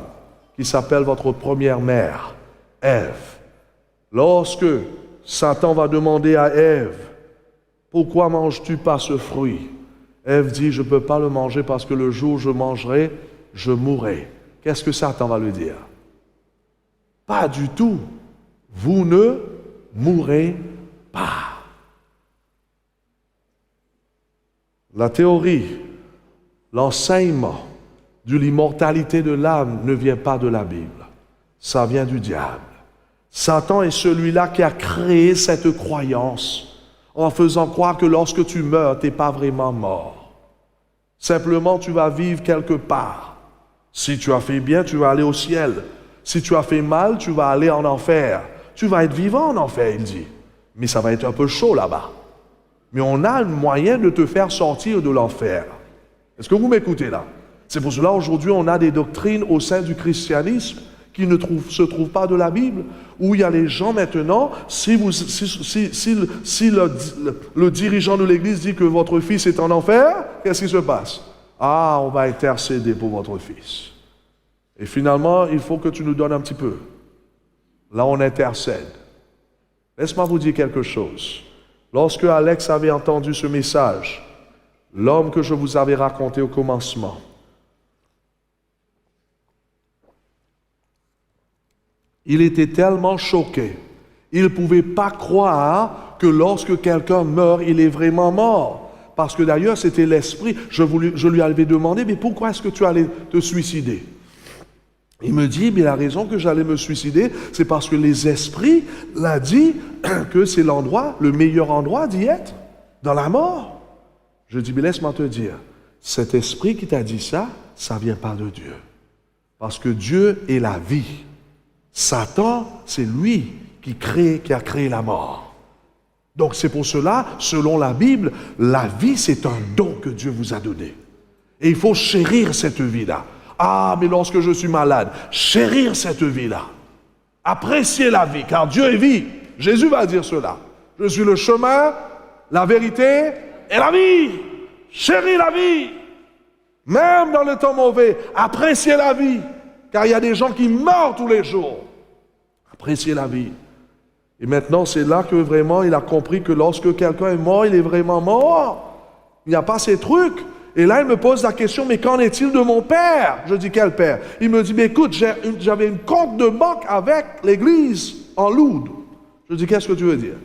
qui s'appelle votre première mère, Ève. Lorsque Satan va demander à Ève, pourquoi manges-tu pas ce fruit? Ève dit, je ne peux pas le manger parce que le jour où je mangerai, je mourrai. Qu'est-ce que Satan va lui dire? Pas du tout. Vous ne mourrez pas. La théorie, l'enseignement de l'immortalité de l'âme ne vient pas de la Bible. Ça vient du diable. Satan est celui-là qui a créé cette croyance en faisant croire que lorsque tu meurs, tu n'es pas vraiment mort. Simplement, tu vas vivre quelque part. Si tu as fait bien, tu vas aller au ciel. Si tu as fait mal, tu vas aller en enfer. Tu vas être vivant en enfer, il dit. Mais ça va être un peu chaud là-bas. Mais on a un moyen de te faire sortir de l'enfer. Est-ce que vous m'écoutez là? C'est pour cela aujourd'hui on a des doctrines au sein du christianisme qui ne se trouvent pas de la Bible, où il y a les gens maintenant, si le dirigeant de l'église dit que votre fils est en enfer, qu'est-ce qui se passe? Ah, on va intercéder pour votre fils. Et finalement, il faut que tu nous donnes un petit peu. Là, on intercède. Laisse-moi vous dire quelque chose. Lorsque Alex avait entendu ce message, l'homme que je vous avais raconté au commencement, il était tellement choqué. Il ne pouvait pas croire que lorsque quelqu'un meurt, il est vraiment mort. Parce que d'ailleurs, c'était l'esprit. Je lui avais demandé, mais pourquoi est-ce que tu allais te suicider? Il me dit, mais la raison que j'allais me suicider, c'est parce que les esprits l'ont dit que c'est l'endroit, le meilleur endroit d'y être, dans la mort. Je dis, mais laisse-moi te dire, cet esprit qui t'a dit ça, ça ne vient pas de Dieu. Parce que Dieu est la vie. Satan, c'est lui qui a créé la mort. Donc c'est pour cela, selon la Bible, la vie c'est un don que Dieu vous a donné. Et il faut chérir cette vie-là. Ah, mais lorsque je suis malade, chérir cette vie-là. Apprécier la vie, car Dieu est vie. Jésus va dire cela. Je suis le chemin, la vérité et la vie. Chérir la vie. Même dans le temps mauvais, apprécier la vie. Car il y a des gens qui meurent tous les jours. Apprécier la vie. Et maintenant, c'est là que vraiment il a compris que lorsque quelqu'un est mort, il est vraiment mort. Il n'y a pas ces trucs. Et là, il me pose la question, mais qu'en est-il de mon père? Je dis, quel père? Il me dit, mais écoute, j'avais une compte de banque avec l'église en Lourdes. Je dis, qu'est-ce que tu veux dire?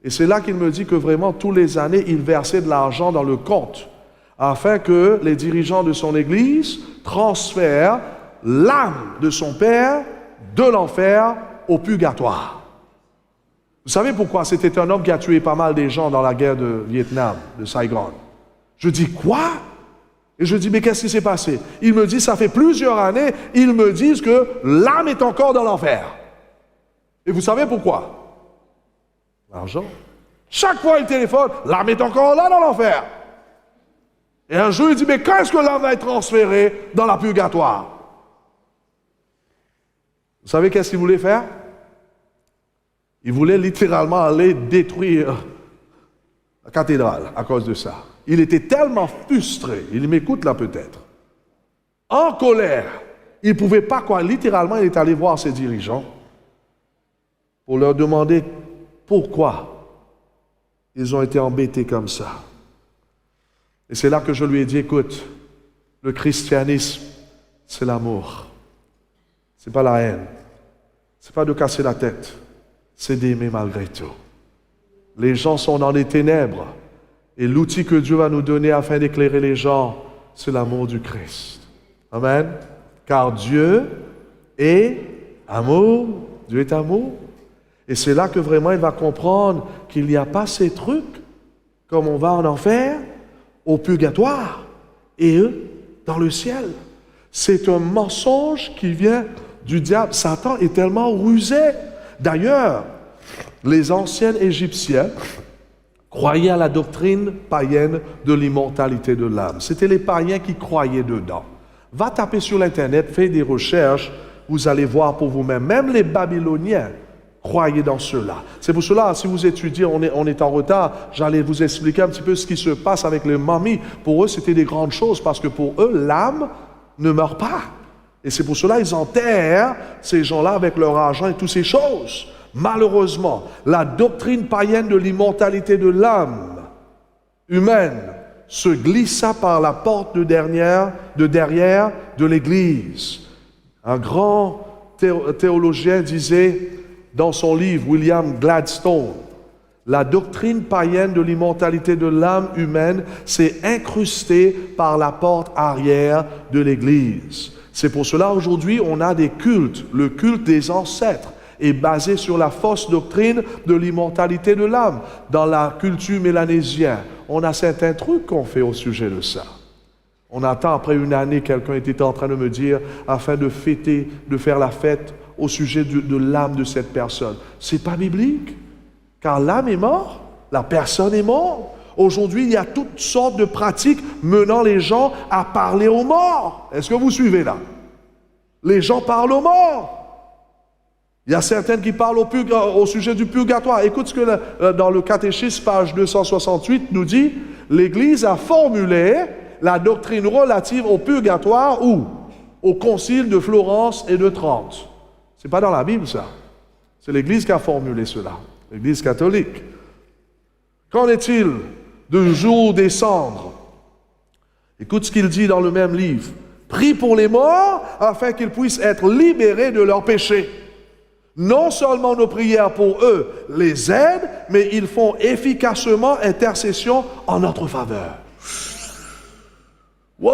Et c'est là qu'il me dit que vraiment, tous les années, il versait de l'argent dans le compte, afin que les dirigeants de son église transfèrent l'âme de son père de l'enfer au purgatoire. Vous savez pourquoi? C'était un homme qui a tué pas mal des gens dans la guerre de Vietnam, de Saigon. Je dis, quoi? Et je dis, mais qu'est-ce qui s'est passé? Il me dit, ça fait plusieurs années, ils me disent que l'âme est encore dans l'enfer. Et vous savez pourquoi? L'argent. Chaque fois il téléphone, l'âme est encore là dans l'enfer. Et un jour il dit, mais quand est-ce que l'âme va être transférée dans la purgatoire? Vous savez qu'est-ce qu'il voulait faire? Il voulait littéralement aller détruire la cathédrale à cause de ça. Il était tellement frustré, il m'écoute là peut-être, en colère, il ne pouvait pas quoi. Littéralement, il est allé voir ses dirigeants pour leur demander pourquoi ils ont été embêtés comme ça. Et c'est là que je lui ai dit, écoute, le christianisme, c'est l'amour. C'est pas la haine. C'est pas de casser la tête. C'est d'aimer malgré tout. Les gens sont dans les ténèbres. Et l'outil que Dieu va nous donner afin d'éclairer les gens, c'est l'amour du Christ. Amen. Car Dieu est amour. Dieu est amour. Et c'est là que vraiment il va comprendre qu'il n'y a pas ces trucs, comme on va en enfer, au purgatoire, et eux, dans le ciel. C'est un mensonge qui vient du diable. Satan est tellement rusé. D'ailleurs, les anciens Égyptiens croyaient à la doctrine païenne de l'immortalité de l'âme. C'était les païens qui croyaient dedans. Va taper sur l'Internet, fais des recherches, vous allez voir pour vous-même. Même les Babyloniens croyaient dans cela. C'est pour cela, si vous étudiez, on est en retard, j'allais vous expliquer un petit peu ce qui se passe avec les mamies. Pour eux, c'était des grandes choses, parce que pour eux, l'âme ne meurt pas. Et c'est pour cela qu'ils enterrent ces gens-là avec leur argent et toutes ces choses. Malheureusement, la doctrine païenne de l'immortalité de l'âme humaine se glissa par la porte de derrière de l'Église. Un grand théologien disait dans son livre, William Gladstone, la doctrine païenne de l'immortalité de l'âme humaine s'est incrustée par la porte arrière de l'Église. C'est pour cela aujourd'hui on a des cultes, le culte des ancêtres est basé sur la fausse doctrine de l'immortalité de l'âme. Dans la culture mélanésienne, on a certains trucs qu'on fait au sujet de ça. On attend après une année, quelqu'un était en train de me dire, afin de fêter, de faire la fête au sujet de l'âme de cette personne. C'est pas biblique, car l'âme est morte, la personne est morte. Aujourd'hui, il y a toutes sortes de pratiques menant les gens à parler aux morts. Est-ce que vous suivez là? Les gens parlent aux morts. Il y a certaines qui parlent au sujet du purgatoire. Écoute ce que dans le catéchisme, page 268, nous dit, l'Église a formulé la doctrine relative au purgatoire où? Au concile de Florence et de Trente. C'est pas dans la Bible ça. C'est l'Église qui a formulé cela. L'Église catholique. Qu'en est-il du jour des cendres? Écoute ce qu'il dit dans le même livre. Prie pour les morts afin qu'ils puissent être libérés de leurs péchés. Non seulement nos prières pour eux les aident, mais ils font efficacement intercession en notre faveur. Wow!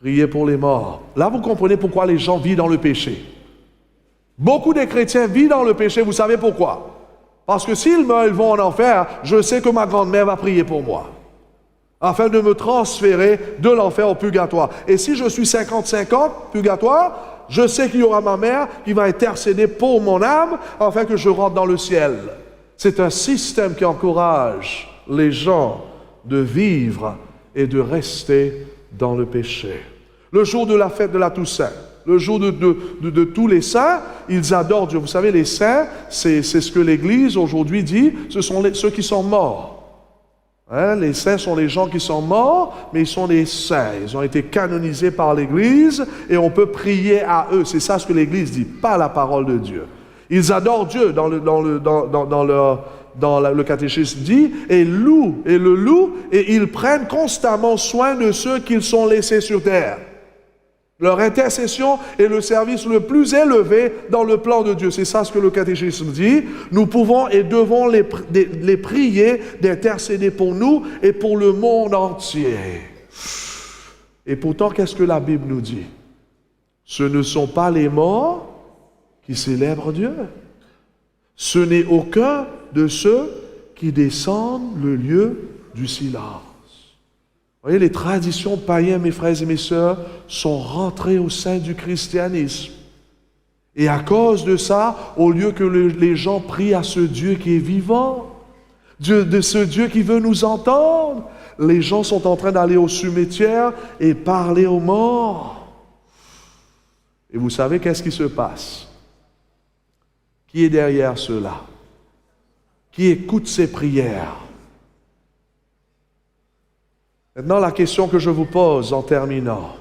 Priez pour les morts. Là, vous comprenez pourquoi les gens vivent dans le péché. Beaucoup de chrétiens vivent dans le péché, vous savez pourquoi? Parce que s'ils meurent, ils vont en enfer, je sais que ma grand-mère va prier pour moi, afin de me transférer de l'enfer au purgatoire. Et si je suis 50-50, purgatoire, je sais qu'il y aura ma mère qui va intercéder pour mon âme, afin que je rentre dans le ciel. C'est un système qui encourage les gens de vivre et de rester dans le péché. Le jour de la fête de la Toussaint, le jour de tous les saints, ils adorent Dieu. Vous savez, les saints, c'est ce que l'Église aujourd'hui dit, ce sont ceux qui sont morts. Hein, les saints sont les gens qui sont morts, mais ils sont des saints. Ils ont été canonisés par l'Église et on peut prier à eux. C'est ça ce que l'Église dit, pas la parole de Dieu. Ils adorent Dieu dans le catéchisme dit, et le louent, et ils prennent constamment soin de ceux qu'ils sont laissés sur terre. Leur intercession est le service le plus élevé dans le plan de Dieu. C'est ça ce que le catéchisme dit. Nous pouvons et devons les prier d'intercéder pour nous et pour le monde entier. Et pourtant, qu'est-ce que la Bible nous dit? Ce ne sont pas les morts qui célèbrent Dieu. Ce n'est aucun de ceux qui descendent le lieu du silence. Vous voyez, les traditions païennes, mes frères et mes sœurs, sont rentrées au sein du christianisme. Et à cause de ça, au lieu que les gens prient à ce Dieu qui est vivant, de ce Dieu qui veut nous entendre, les gens sont en train d'aller au cimetière et parler aux morts. Et vous savez qu'est-ce qui se passe? Qui est derrière cela? Qui écoute ces prières? Maintenant, la question que je vous pose en terminant,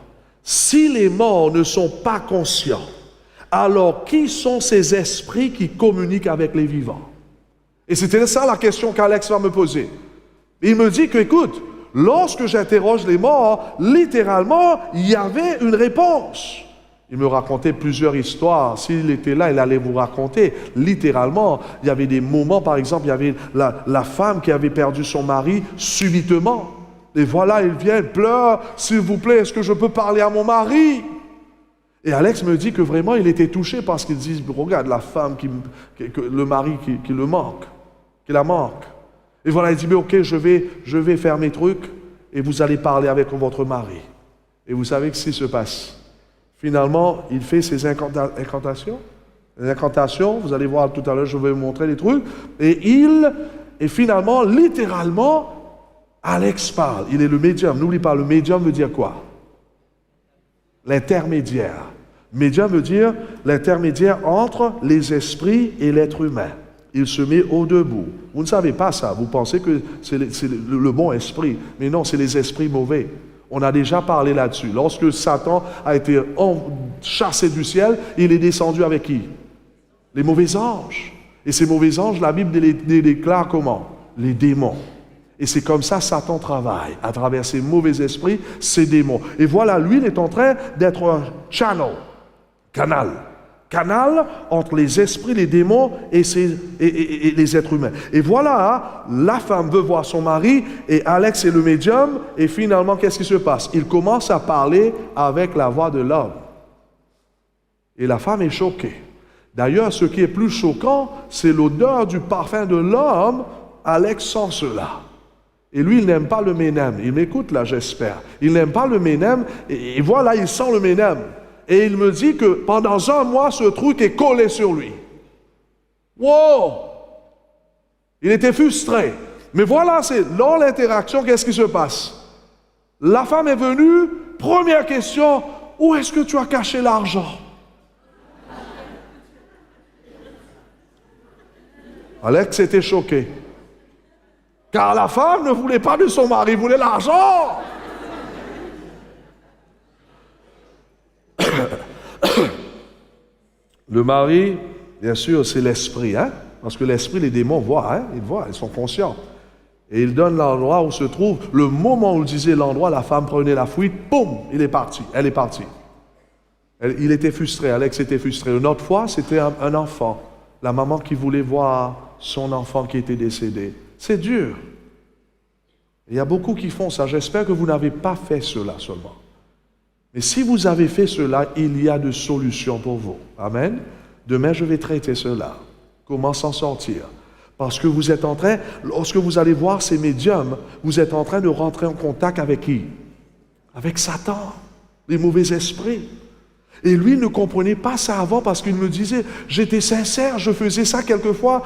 si les morts ne sont pas conscients, alors qui sont ces esprits qui communiquent avec les vivants? Et c'était ça la question qu'Alex va me poser. Il me dit que, écoute, lorsque j'interroge les morts, littéralement, il y avait une réponse. Il me racontait plusieurs histoires. S'il était là, il allait vous raconter. Littéralement, il y avait des moments, par exemple, il y avait la femme qui avait perdu son mari subitement. Et voilà, il vient, il pleure. S'il vous plaît, est-ce que je peux parler à mon mari? Et Alex me dit que vraiment, il était touché parce qu'il dit, regarde, la femme, le mari qui le manque, qui la manque. Et voilà, il dit, mais ok, je vais faire mes trucs et vous allez parler avec votre mari. Et vous savez ce qui se passe? Finalement, il fait ses incantations. Les incantations, vous allez voir tout à l'heure, je vais vous montrer les trucs. Et finalement, littéralement, Alex parle. Il est le médium. N'oublie pas, le médium veut dire quoi? L'intermédiaire. Médium veut dire l'intermédiaire entre les esprits et l'être humain. Il se met au-debout. Vous ne savez pas ça. Vous pensez que c'est le bon esprit. Mais non, c'est les esprits mauvais. On a déjà parlé là-dessus. Lorsque Satan a été chassé du ciel, il est descendu avec qui? Les mauvais anges. Et ces mauvais anges, la Bible les déclare comment? Les démons. Et c'est comme ça Satan travaille, à travers ces mauvais esprits, ces démons. Et voilà, lui, il est en train d'être un canal entre les esprits, les démons et les êtres humains. Et voilà, la femme veut voir son mari, et Alex est le médium, et finalement, qu'est-ce qui se passe? Il commence à parler avec la voix de l'homme. Et la femme est choquée. D'ailleurs, ce qui est plus choquant, c'est l'odeur du parfum de l'homme. Alex sent cela. Et lui, il n'aime pas le ménem. Il m'écoute là, j'espère. Il n'aime pas le ménem. Et voilà, il sent le ménem. Et il me dit que pendant un mois, ce truc est collé sur lui. Wow! Il était frustré. Mais voilà, c'est dans l'interaction, qu'est-ce qui se passe? La femme est venue, première question, où est-ce que tu as caché l'argent? Alex était choqué. Car la femme ne voulait pas de son mari, voulait l'argent. Le mari, bien sûr, c'est l'esprit, hein? Parce que l'esprit, les démons voient, hein? Ils voient, ils sont conscients. Et il donne l'endroit où se trouve. Le moment où il disait l'endroit, la femme prenait la fuite, boum, il est parti, elle est partie. Il était frustré, Alex était frustré. Une autre fois, c'était un enfant. La maman qui voulait voir son enfant qui était décédé. C'est dur. Il y a beaucoup qui font ça. J'espère que vous n'avez pas fait cela seulement. Mais si vous avez fait cela, il y a de solutions pour vous. Amen. Demain, je vais traiter cela. Comment s'en sortir? Parce que vous êtes en train, lorsque vous allez voir ces médiums, vous êtes en train de rentrer en contact avec qui? Avec Satan, les mauvais esprits. Et lui ne comprenait pas ça avant parce qu'il me disait, j'étais sincère, je faisais ça quelquefois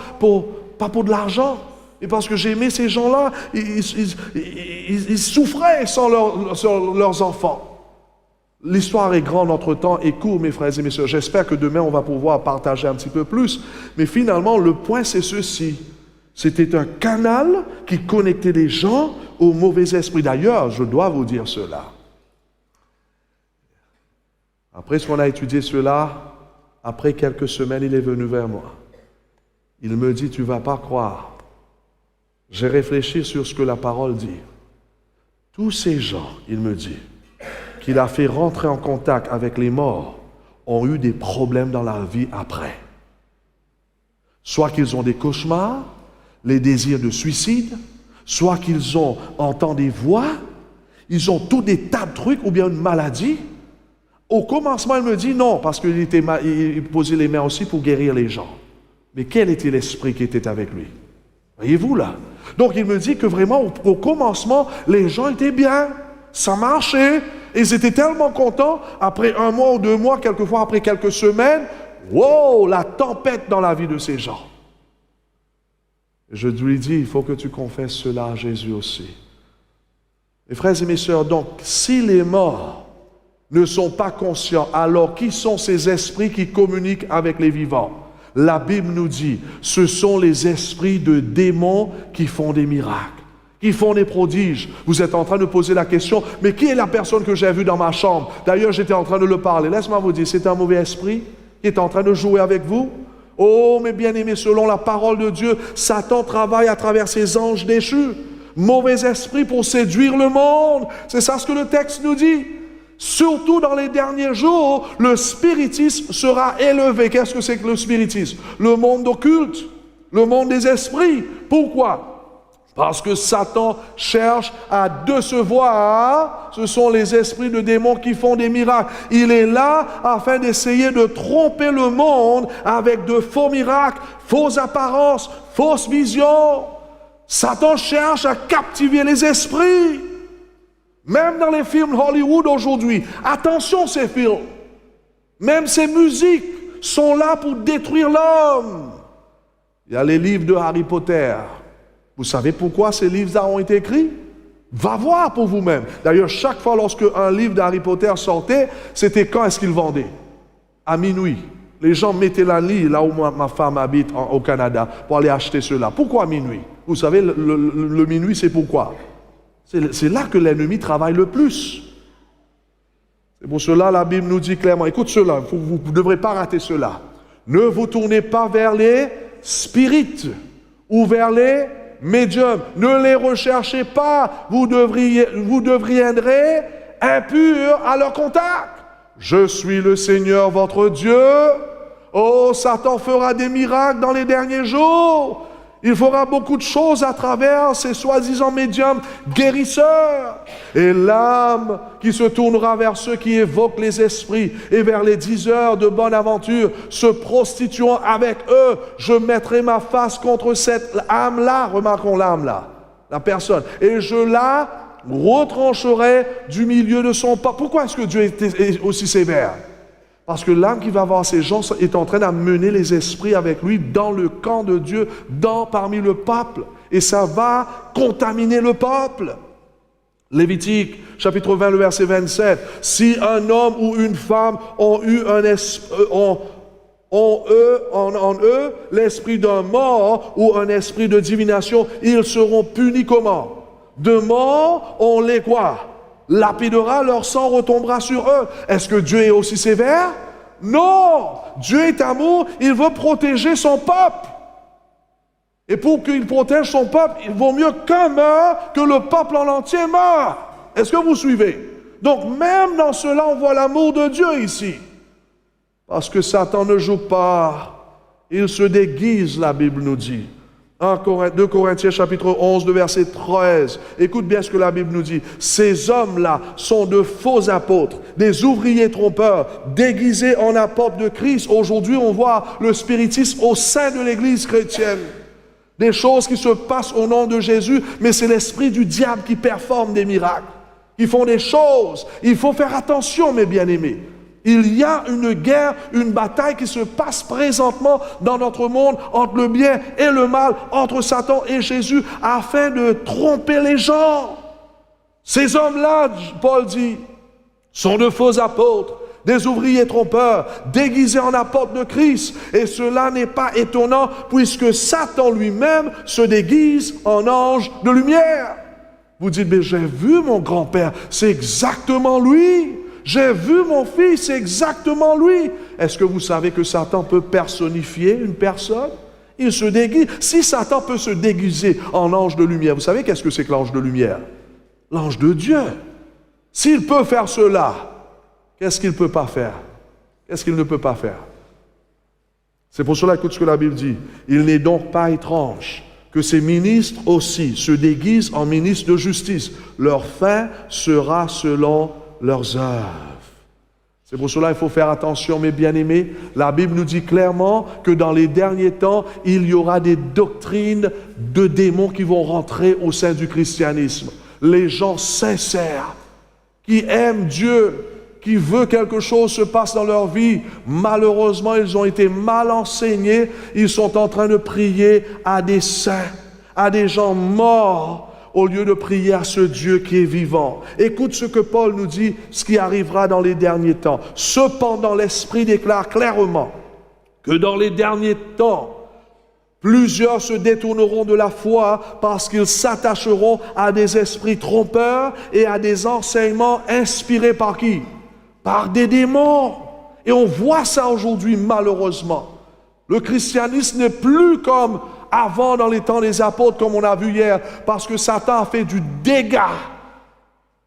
pas pour de l'argent. Et parce que j'aimais ces gens-là, ils souffraient sans leurs enfants. L'histoire est grande, notre temps est court, mes frères et mes sœurs. J'espère que demain, on va pouvoir partager un petit peu plus. Mais finalement, le point, c'est ceci. C'était un canal qui connectait les gens au mauvais esprit. D'ailleurs, je dois vous dire cela. Après qu'on a étudié cela, après quelques semaines, il est venu vers moi. Il me dit, tu ne vas pas croire. J'ai réfléchi sur ce que la parole dit. Tous ces gens, il me dit, qu'il a fait rentrer en contact avec les morts, ont eu des problèmes dans la vie après. Soit qu'ils ont des cauchemars, les désirs de suicide, soit qu'ils entendent des voix, Ils ont tous des tas de trucs ou bien une maladie. Au commencement, il me dit non, parce qu'il posait les mains aussi pour guérir les gens. Mais quel était l'esprit qui était avec lui? Voyez-vous là? Donc il me dit que vraiment au commencement, les gens étaient bien, ça marchait, ils étaient tellement contents, après 1 mois ou 2 mois, quelquefois après quelques semaines, wow, la tempête dans la vie de ces gens. Je lui dis, il faut que tu confesses cela à Jésus aussi. Mes frères et mes sœurs, donc, si les morts ne sont pas conscients, alors qui sont ces esprits qui communiquent avec les vivants? La Bible nous dit, ce sont les esprits de démons qui font des miracles, qui font des prodiges. Vous êtes en train de poser la question, mais qui est la personne que j'ai vue dans ma chambre? D'ailleurs, j'étais en train de le parler. Laisse-moi vous dire, c'est un mauvais esprit qui est en train de jouer avec vous? Oh, mes bien-aimés, selon la parole de Dieu, Satan travaille à travers ses anges déchus. Mauvais esprit pour séduire le monde. C'est ça ce que le texte nous dit. Surtout dans les derniers jours, le spiritisme sera élevé. Qu'est-ce que c'est que le spiritisme? Le monde occulte, le monde des esprits. Pourquoi? Parce que Satan cherche à décevoir. Ce sont les esprits de démons qui font des miracles. Il est là afin d'essayer de tromper le monde avec de faux miracles, fausses apparences, fausses visions. Satan cherche à captiver les esprits. Même dans les films Hollywood aujourd'hui, attention ces films, même ces musiques sont là pour détruire l'homme. Il y a les livres de Harry Potter. Vous savez pourquoi ces livres-là ont été écrits? Va voir pour vous-même. D'ailleurs, chaque fois lorsque un livre d'Harry Potter sortait, c'était quand est-ce qu'ils vendaient? À minuit. Les gens mettaient la nuit, là où ma femme habite au Canada, pour aller acheter cela. Pourquoi minuit? Vous savez, le minuit, c'est pourquoi? C'est là que l'ennemi travaille le plus. C'est pour cela la Bible nous dit clairement, écoute cela, vous ne devrez pas rater cela. Ne vous tournez pas vers les spirites ou vers les médiums. Ne les recherchez pas. Vous deviendrez impurs à leur contact. Je suis le Seigneur votre Dieu. Oh, Satan fera des miracles dans les derniers jours. Il fera beaucoup de choses à travers ces soi-disant médiums guérisseurs. Et l'âme qui se tournera vers ceux qui évoquent les esprits et vers les diseurs de bonne aventure, se prostituant avec eux, je mettrai ma face contre cette âme-là. Remarquons l'âme-là, la personne. Et je la retrancherai du milieu de son peuple. Pourquoi est-ce que Dieu est aussi sévère? Parce que l'âme qui va voir ces gens est en train d'amener les esprits avec lui dans le camp de Dieu, parmi le peuple. Et ça va contaminer le peuple. Lévitique, chapitre 20, le verset 27. Si un homme ou une femme ont eu en eux l'esprit d'un mort ou un esprit de divination, ils seront punis comment? De mort, on les quoi? Lapidera, leur sang retombera sur eux. Est-ce que Dieu est aussi sévère? Non! Dieu est amour, il veut protéger son peuple. Et pour qu'il protège son peuple, il vaut mieux qu'un meure que le peuple en entier meure. Est-ce que vous suivez? Donc même dans cela, on voit l'amour de Dieu ici. Parce que Satan ne joue pas, il se déguise, la Bible nous dit. 2 Corinthiens chapitre 11, le verset 13. Écoute bien ce que la Bible nous dit. Ces hommes-là sont de faux apôtres, des ouvriers trompeurs, déguisés en apôtres de Christ. Aujourd'hui, on voit le spiritisme au sein de l'Église chrétienne. Des choses qui se passent au nom de Jésus, mais c'est l'esprit du diable qui performe des miracles, qui font des choses. Il faut faire attention, mes bien-aimés. Il y a une guerre, une bataille qui se passe présentement dans notre monde entre le bien et le mal, entre Satan et Jésus, afin de tromper les gens. Ces hommes-là, Paul dit, sont de faux apôtres, des ouvriers trompeurs, déguisés en apôtres de Christ. Et cela n'est pas étonnant, puisque Satan lui-même se déguise en ange de lumière. Vous dites, mais j'ai vu mon grand-père, c'est exactement lui. J'ai vu mon fils, c'est exactement lui. Est-ce que vous savez que Satan peut personnifier une personne? Il se déguise. Si Satan peut se déguiser en ange de lumière, vous savez qu'est-ce que c'est que l'ange de lumière? L'ange de Dieu. S'il peut faire cela, qu'est-ce qu'il ne peut pas faire? Qu'est-ce qu'il ne peut pas faire? C'est pour cela, écoute ce que la Bible dit. Il n'est donc pas étrange que ces ministres aussi se déguisent en ministres de justice. Leur fin sera selon leurs œuvres. C'est pour cela qu'il faut faire attention, mes bien-aimés. La Bible nous dit clairement que dans les derniers temps, il y aura des doctrines de démons qui vont rentrer au sein du christianisme. Les gens sincères, qui aiment Dieu, qui veulent quelque chose se passe dans leur vie, malheureusement, ils ont été mal enseignés. Ils sont en train de prier à des saints, à des gens morts, au lieu de prier à ce Dieu qui est vivant. Écoute ce que Paul nous dit, ce qui arrivera dans les derniers temps. Cependant, l'Esprit déclare clairement que dans les derniers temps, plusieurs se détourneront de la foi parce qu'ils s'attacheront à des esprits trompeurs et à des enseignements inspirés par qui? Par des démons. Et on voit ça aujourd'hui, malheureusement. Le christianisme n'est plus comme avant dans les temps des apôtres, comme on a vu hier, parce que Satan a fait du dégât.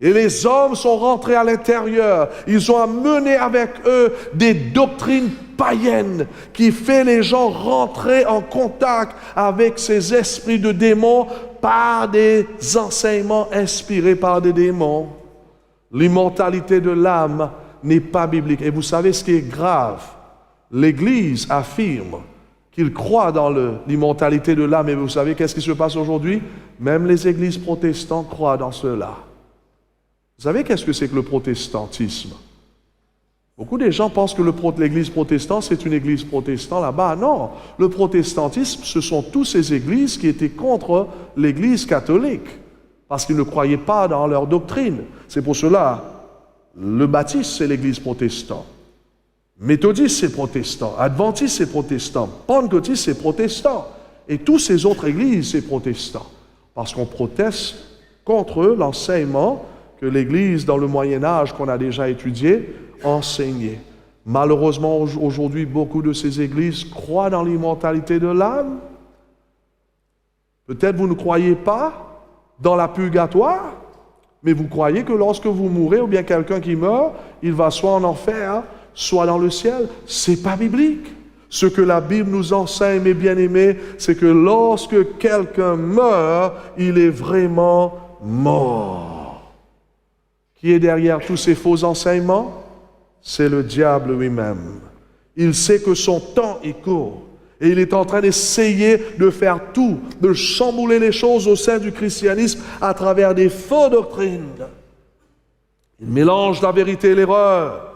Et les hommes sont rentrés à l'intérieur. Ils ont amené avec eux des doctrines païennes qui fait les gens rentrer en contact avec ces esprits de démons par des enseignements inspirés par des démons. L'immortalité de l'âme n'est pas biblique. Et vous savez ce qui est grave? L'Église affirme qu'il croit dans l'immortalité de l'âme. Et vous savez qu'est-ce qui se passe aujourd'hui? Même les églises protestantes croient dans cela. Vous savez qu'est-ce que c'est que le protestantisme? Beaucoup de gens pensent que l'église protestante, c'est une église protestante là-bas. Non, le protestantisme, ce sont toutes ces églises qui étaient contre l'église catholique, parce qu'ils ne croyaient pas dans leur doctrine. C'est pour cela, le baptiste, c'est l'église protestante. Méthodiste, c'est protestant. Adventiste, c'est protestant. Pentecôtiste, c'est protestant. Et toutes ces autres églises, c'est protestant. Parce qu'on proteste contre l'enseignement que l'Église, dans le Moyen-Âge, qu'on a déjà étudié, enseignait. Malheureusement, aujourd'hui, beaucoup de ces églises croient dans l'immortalité de l'âme. Peut-être vous ne croyez pas dans la purgatoire, mais vous croyez que lorsque vous mourrez, ou bien quelqu'un qui meurt, il va soit en enfer, soit dans le ciel. C'est pas biblique. Ce que la Bible nous enseigne, mes bien-aimés, c'est que lorsque quelqu'un meurt, il est vraiment mort. Qui est derrière tous ces faux enseignements? C'est le diable lui-même. Il sait que son temps est court. Et il est en train d'essayer de faire tout, de chambouler les choses au sein du christianisme à travers des fausses doctrines. Il mélange la vérité et l'erreur.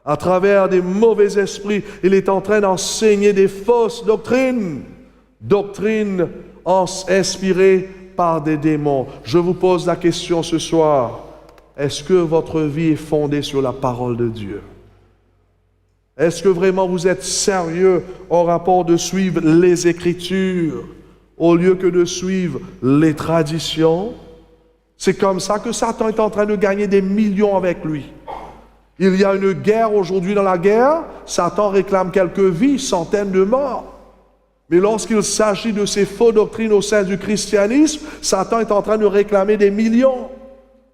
À travers des mauvais esprits, il est en train d'enseigner des fausses doctrines. Doctrines inspirées par des démons. Je vous pose la question ce soir. Est-ce que votre vie est fondée sur la parole de Dieu? Est-ce que vraiment vous êtes sérieux en rapport de suivre les Écritures au lieu que de suivre les traditions? C'est comme ça que Satan est en train de gagner des millions avec lui. Il y a une guerre aujourd'hui dans la guerre. Satan réclame quelques vies, centaines de morts. Mais lorsqu'il s'agit de ces fausses doctrines au sein du christianisme, Satan est en train de réclamer des millions.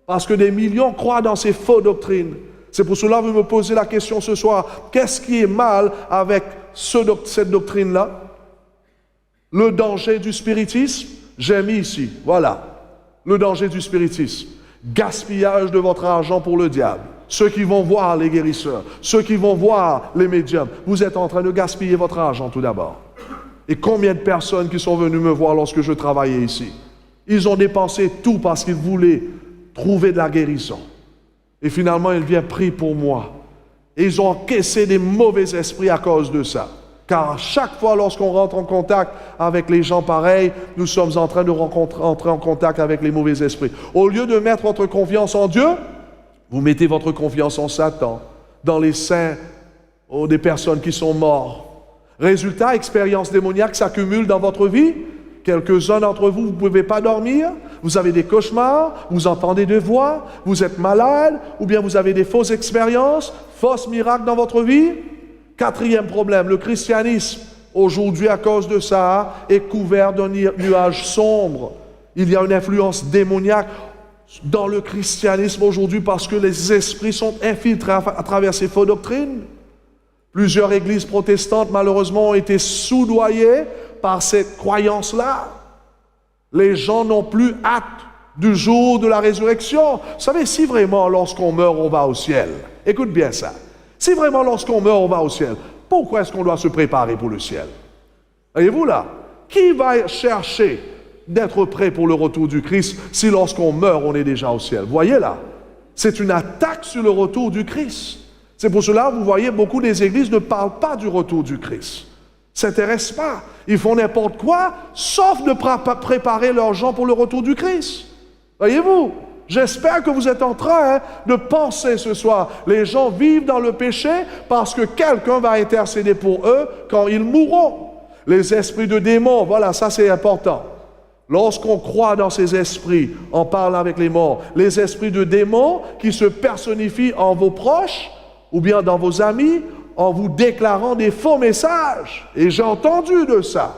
Parce que des millions croient dans ces fausses doctrines. C'est pour cela que vous me posez la question ce soir. Qu'est-ce qui est mal avec cette doctrine-là? Le danger du spiritisme, j'ai mis ici. Voilà. Le danger du spiritisme. Gaspillage de votre argent pour le diable. Ceux qui vont voir les guérisseurs, ceux qui vont voir les médiums, vous êtes en train de gaspiller votre argent tout d'abord. Et combien de personnes qui sont venues me voir lorsque je travaillais ici? Ils ont dépensé tout parce qu'ils voulaient trouver de la guérison. Et finalement, ils viennent prier pour moi. Et ils ont encaissé des mauvais esprits à cause de ça. Car chaque fois lorsqu'on rentre en contact avec les gens pareils, nous sommes en train de entrer en contact avec les mauvais esprits. Au lieu de mettre votre confiance en Dieu, vous mettez votre confiance en Satan, dans les saints, des personnes qui sont mortes. Résultat, expériences démoniaques s'accumulent dans votre vie. Quelques-uns d'entre vous, vous ne pouvez pas dormir, vous avez des cauchemars, vous entendez des voix, vous êtes malade, ou bien vous avez des fausses expériences, fausses miracles dans votre vie. Quatrième problème, le christianisme, aujourd'hui à cause de ça, est couvert d'un nuage sombre. Il y a une influence démoniaque dans le christianisme aujourd'hui parce que les esprits sont infiltrés à travers ces fausses doctrines. Plusieurs églises protestantes, malheureusement, ont été soudoyées par cette croyance-là. Les gens n'ont plus hâte du jour de la résurrection. Vous savez, si vraiment lorsqu'on meurt, on va au ciel, écoute bien ça, si vraiment lorsqu'on meurt, on va au ciel, pourquoi est-ce qu'on doit se préparer pour le ciel? Voyez-vous là? Qui va chercher d'être prêt pour le retour du Christ si lorsqu'on meurt, on est déjà au ciel? Voyez là? C'est une attaque sur le retour du Christ. C'est pour cela, vous voyez, beaucoup des églises ne parlent pas du retour du Christ. Ne s'intéressent pas. Ils font n'importe quoi, sauf de préparer leurs gens pour le retour du Christ. Voyez-vous? J'espère que vous êtes en train de penser ce soir. Les gens vivent dans le péché parce que quelqu'un va intercéder pour eux quand ils mourront. Les esprits de démons, voilà, ça c'est important. Lorsqu'on croit dans ces esprits, on parle avec les morts. Les esprits de démons qui se personnifient en vos proches ou bien dans vos amis en vous déclarant des faux messages. Et j'ai entendu de ça.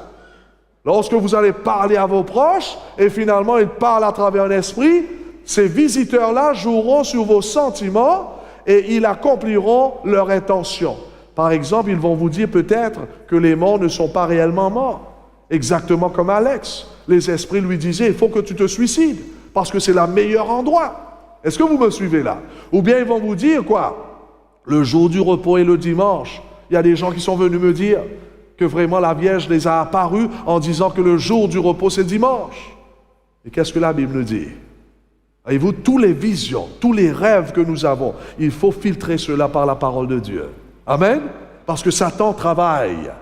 Lorsque vous allez parler à vos proches et finalement ils parlent à travers un esprit, ces visiteurs-là joueront sur vos sentiments et ils accompliront leur intention. Par exemple, ils vont vous dire peut-être que les morts ne sont pas réellement morts. Exactement comme Alex. Les esprits lui disaient, il faut que tu te suicides parce que c'est le meilleur endroit. Est-ce que vous me suivez là? Ou bien ils vont vous dire quoi? Le jour du repos est le dimanche. Il y a des gens qui sont venus me dire que vraiment la Vierge les a apparus en disant que le jour du repos c'est dimanche. Et qu'est-ce que la Bible nous dit? Voyez-vous, tous les visions, tous les rêves que nous avons, il faut filtrer cela par la parole de Dieu. Amen? Parce que Satan travaille.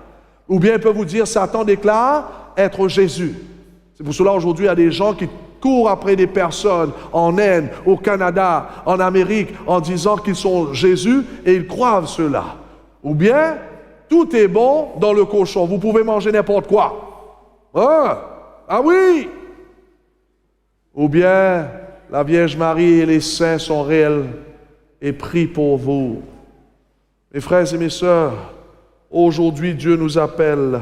Ou bien il peut vous dire, Satan déclare être Jésus. C'est pour cela aujourd'hui, il y a des gens qui courent après des personnes en Inde, au Canada, en Amérique, en disant qu'ils sont Jésus et ils croient cela. Ou bien, tout est bon dans le cochon. Vous pouvez manger n'importe quoi. Ah oui! Ou bien, la Vierge Marie et les saints sont réels et prient pour vous. Mes frères et mes sœurs, aujourd'hui, Dieu nous appelle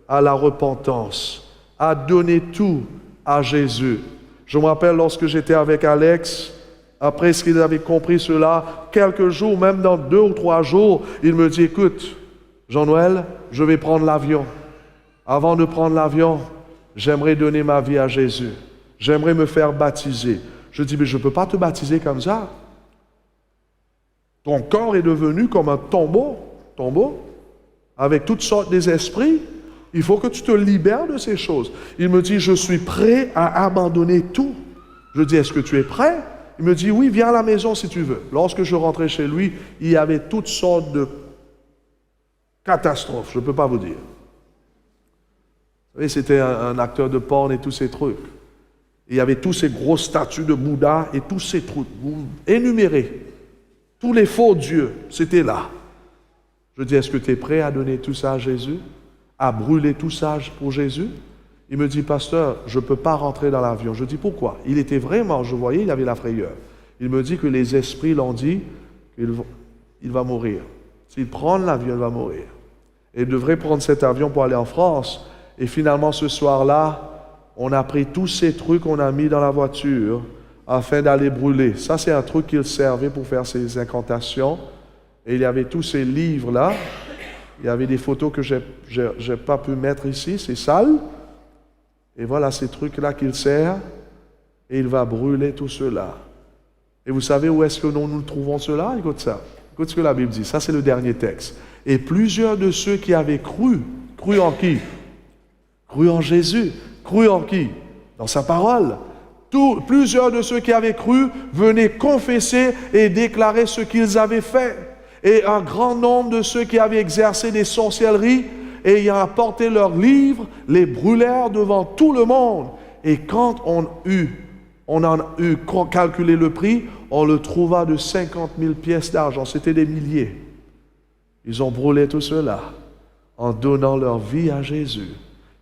à la repentance, à donner tout à Jésus. Je me rappelle lorsque j'étais avec Alex, après ce qu'il avait compris cela, quelques jours, même dans 2 ou 3 jours, il me dit, écoute, Jean-Noël, je vais prendre l'avion. Avant de prendre l'avion, j'aimerais donner ma vie à Jésus. J'aimerais me faire baptiser. Je dis, mais je ne peux pas te baptiser comme ça. Ton corps est devenu comme un tombeau, avec toutes sortes d'esprits. Il faut que tu te libères de ces choses. Il me dit, je suis prêt à abandonner tout. Je dis, est-ce que tu es prêt? Il me dit, oui, viens à la maison si tu veux. Lorsque je rentrais chez lui, il y avait toutes sortes de catastrophes, je ne peux pas vous dire. Vous savez, c'était un acteur de porn et tous ces trucs. Il y avait tous ces grosses statues de Bouddha et tous ces trucs. Vous énumérez. Tous les faux dieux, c'était là. Je dis, est-ce que tu es prêt à donner tout ça à Jésus? À brûler tout ça pour Jésus? Il me dit, pasteur, je ne peux pas rentrer dans l'avion. Je dis, pourquoi? Il était vraiment, je voyais, il avait la frayeur. Il me dit que les esprits l'ont dit qu'il va mourir. S'il prend l'avion, il va mourir. Et il devrait prendre cet avion pour aller en France. Et finalement, ce soir-là, on a pris tous ces trucs qu'on a mis dans la voiture afin d'aller brûler. Ça, c'est un truc qu'il servait pour faire ses incantations. Et il y avait tous ces livres-là. Il y avait des photos que je n'ai pas pu mettre ici. C'est sale. Et voilà ces trucs-là qu'il sert. Et il va brûler tout cela. Et vous savez où est-ce que nous trouvons cela? Écoute ça. Écoute ce que la Bible dit. Ça, c'est le dernier texte. Et plusieurs de ceux qui avaient cru en qui? Cru en Jésus. Cru en qui? Dans sa parole. Plusieurs de ceux qui avaient cru venaient confesser et déclarer ce qu'ils avaient fait. Et un grand nombre de ceux qui avaient exercé des sorcelleries, ayant apporté leurs livres, les brûlèrent devant tout le monde. Et quand on en a eu calculé le prix, on le trouva de 50 000 pièces d'argent. C'était des milliers. Ils ont brûlé tout cela en donnant leur vie à Jésus.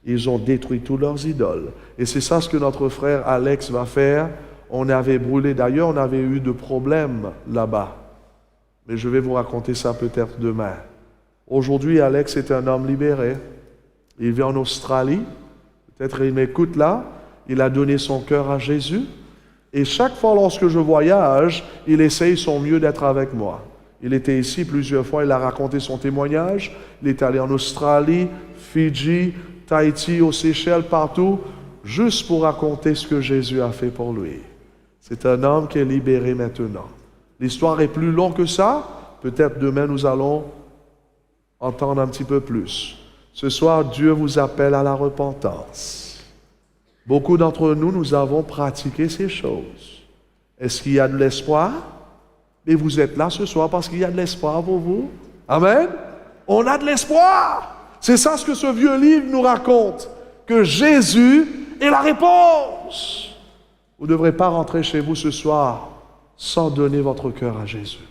Ils ont détruit tous leurs idoles. Et c'est ça ce que notre frère Alex va faire. On avait brûlé, d'ailleurs, on avait eu de problèmes là-bas. Mais je vais vous raconter ça peut-être demain. Aujourd'hui, Alex est un homme libéré. Il vit en Australie. Peut-être il m'écoute là. Il a donné son cœur à Jésus. Et chaque fois lorsque je voyage, il essaye son mieux d'être avec moi. Il était ici plusieurs fois, il a raconté son témoignage. Il est allé en Australie, Fidji, Tahiti, aux Seychelles, partout. juste pour raconter ce que Jésus a fait pour lui. C'est un homme qui est libéré maintenant. L'histoire est plus longue que ça. Peut-être demain nous allons entendre un petit peu plus. Ce soir, Dieu vous appelle à la repentance. Beaucoup d'entre nous, nous avons pratiqué ces choses. Est-ce qu'il y a de l'espoir? Et vous êtes là ce soir parce qu'il y a de l'espoir pour vous. Amen. On a de l'espoir. C'est ça ce que ce vieux livre nous raconte. Que Jésus est la réponse. Vous ne devrez pas rentrer chez vous ce soir sans donner votre cœur à Jésus.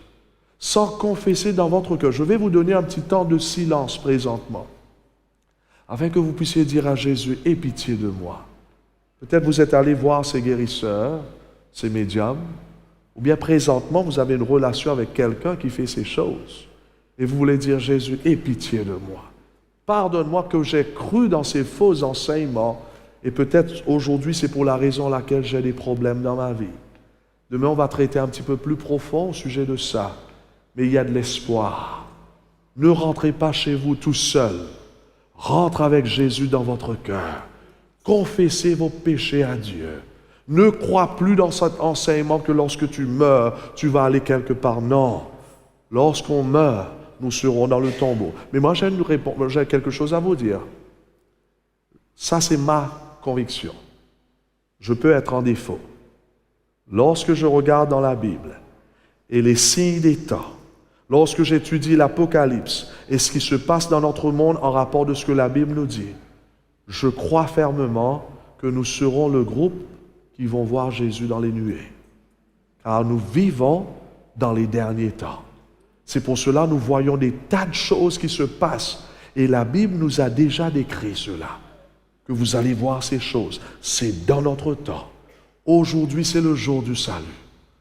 Sans confesser dans votre cœur. Je vais vous donner un petit temps de silence présentement. Afin que vous puissiez dire à Jésus, aie pitié de moi. Peut-être vous êtes allé voir ces guérisseurs, ces médiums. Ou bien présentement, vous avez une relation avec quelqu'un qui fait ces choses. Et vous voulez dire, Jésus, aie pitié de moi. Pardonne-moi que j'ai cru dans ces faux enseignements. Et peut-être aujourd'hui, c'est pour la raison laquelle j'ai des problèmes dans ma vie. Demain, on va traiter un petit peu plus profond au sujet de ça. Mais il y a de l'espoir. Ne rentrez pas chez vous tout seul. Rentre avec Jésus dans votre cœur. Confessez vos péchés à Dieu. Ne crois plus dans cet enseignement que lorsque tu meurs, tu vas aller quelque part. Non. Lorsqu'on meurt, nous serons dans le tombeau. Mais moi, j'ai quelque chose à vous dire. Ça, c'est ma conviction. Je peux être en défaut. Lorsque je regarde dans la Bible et les signes des temps, lorsque j'étudie l'Apocalypse et ce qui se passe dans notre monde en rapport de ce que la Bible nous dit, je crois fermement que nous serons le groupe qui vont voir Jésus dans les nuées. Car nous vivons dans les derniers temps. C'est pour cela que nous voyons des tas de choses qui se passent. Et la Bible nous a déjà décrit cela. Que vous allez voir ces choses. C'est dans notre temps. Aujourd'hui, c'est le jour du salut.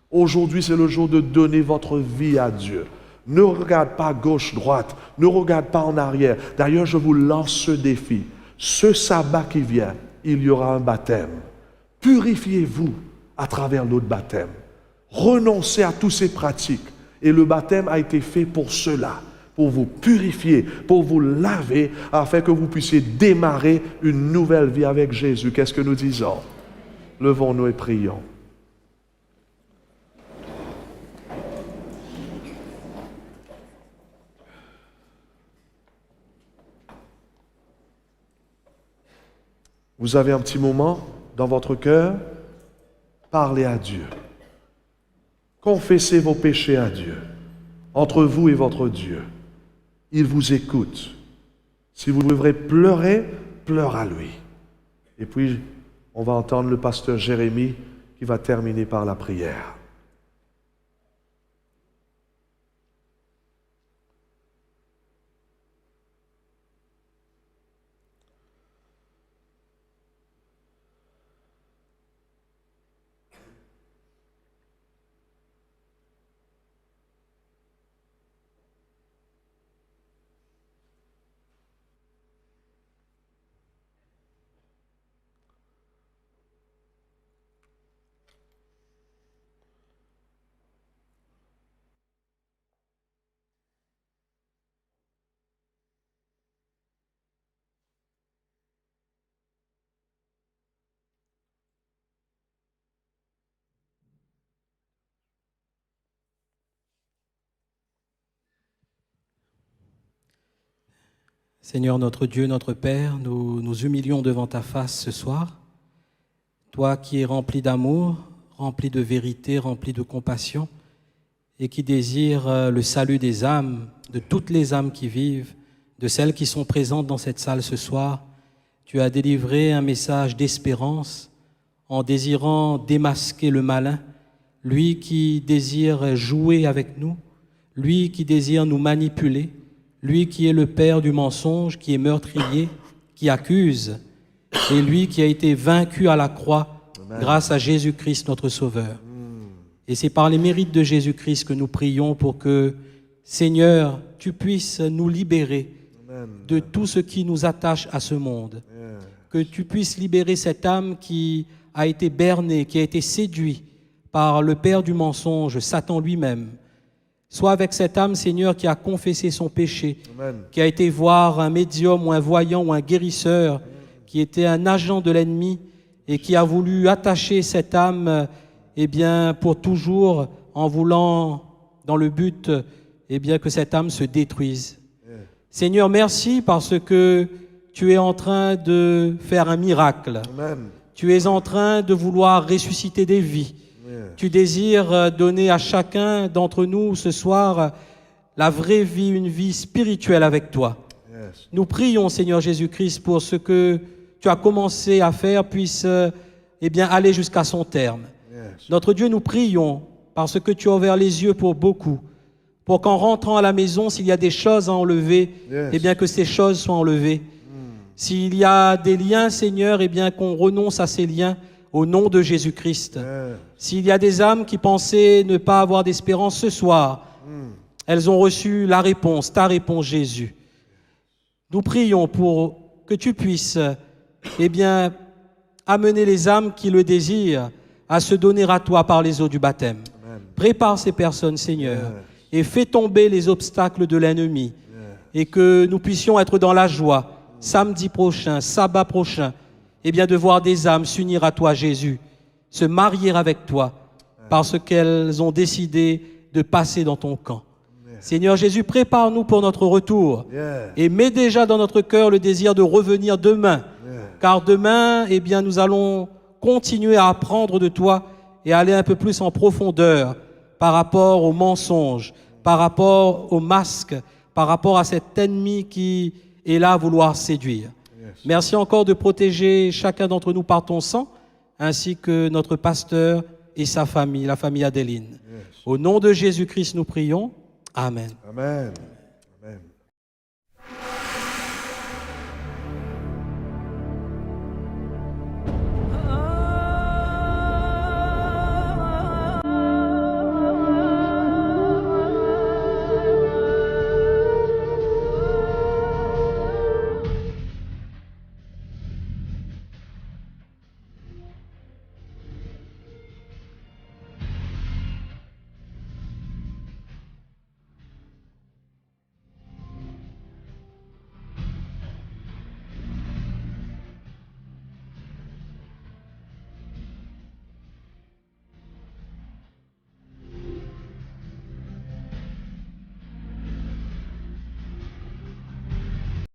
Aujourd'hui, c'est le jour de donner votre vie à Dieu. Ne regarde pas gauche-droite. Ne regarde pas en arrière. D'ailleurs, je vous lance ce défi. Ce sabbat qui vient, il y aura un baptême. Purifiez-vous à travers l'eau de baptême. Renoncez à toutes ces pratiques. Et le baptême a été fait pour cela, pour vous purifier, pour vous laver, afin que vous puissiez démarrer une nouvelle vie avec Jésus. Qu'est-ce que nous disons? Levons-nous et prions. Vous avez un petit moment dans votre cœur, parlez à Dieu. Confessez vos péchés à Dieu, entre vous et votre Dieu. Il vous écoute. Si vous devrez pleurer, pleure à lui. Et puis, on va entendre le pasteur Jérémie qui va terminer par la prière. Seigneur notre Dieu, notre Père, nous nous humilions devant ta face ce soir. Toi qui es rempli d'amour, rempli de vérité, rempli de compassion et qui désire le salut des âmes, de toutes les âmes qui vivent, de celles qui sont présentes dans cette salle ce soir, tu as délivré un message d'espérance en désirant démasquer le malin, lui qui désire jouer avec nous, lui qui désire nous manipuler, lui qui est le père du mensonge, qui est meurtrier, qui accuse, et lui qui a été vaincu à la croix grâce à Jésus-Christ notre Sauveur. Et c'est par les mérites de Jésus-Christ que nous prions pour que, Seigneur, tu puisses nous libérer de tout ce qui nous attache à ce monde. Que tu puisses libérer cette âme qui a été bernée, qui a été séduite par le père du mensonge, Satan lui-même. Soit avec cette âme, Seigneur, qui a confessé son péché, qui a été voir un médium ou un voyant ou un guérisseur, qui était un agent de l'ennemi et qui a voulu attacher cette âme, eh bien, pour toujours, en voulant, dans le but, eh bien, que cette âme se détruise. Seigneur, merci parce que tu es en train de faire un miracle. Amen. Tu es en train de vouloir ressusciter des vies. Tu désires donner à chacun d'entre nous ce soir la vraie vie, une vie spirituelle avec toi. Yes. Nous prions, Seigneur Jésus-Christ, pour ce que tu as commencé à faire puisse eh bien, aller jusqu'à son terme. Yes. Notre Dieu, nous prions parce que tu as ouvert les yeux pour beaucoup, pour qu'en rentrant à la maison, s'il y a des choses à enlever, Yes. eh bien que ces choses soient enlevées. S'il y a des liens, Seigneur, eh bien qu'on renonce à ces liens au nom de Jésus-Christ. Yes. S'il y a des âmes qui pensaient ne pas avoir d'espérance ce soir, elles ont reçu la réponse, ta réponse, Jésus. Nous prions pour que tu puisses, eh bien, amener les âmes qui le désirent à se donner à toi par les eaux du baptême. Amen. Prépare ces personnes, Seigneur, et fais tomber les obstacles de l'ennemi, et que nous puissions être dans la joie, samedi prochain, sabbat prochain, eh bien, de voir des âmes s'unir à toi, Jésus, se marier avec toi, parce qu'elles ont décidé de passer dans ton camp. Seigneur Jésus, prépare-nous pour notre retour, Yes. et mets déjà dans notre cœur le désir de revenir demain, car demain, eh bien, nous allons continuer à apprendre de toi et aller un peu plus en profondeur par rapport aux mensonges, par rapport aux masques, par rapport à cet ennemi qui est là à vouloir séduire. Merci encore de protéger chacun d'entre nous par ton sang, ainsi que notre pasteur et sa famille, la famille Adeline. Au nom de Jésus-Christ, nous prions. Amen. Amen.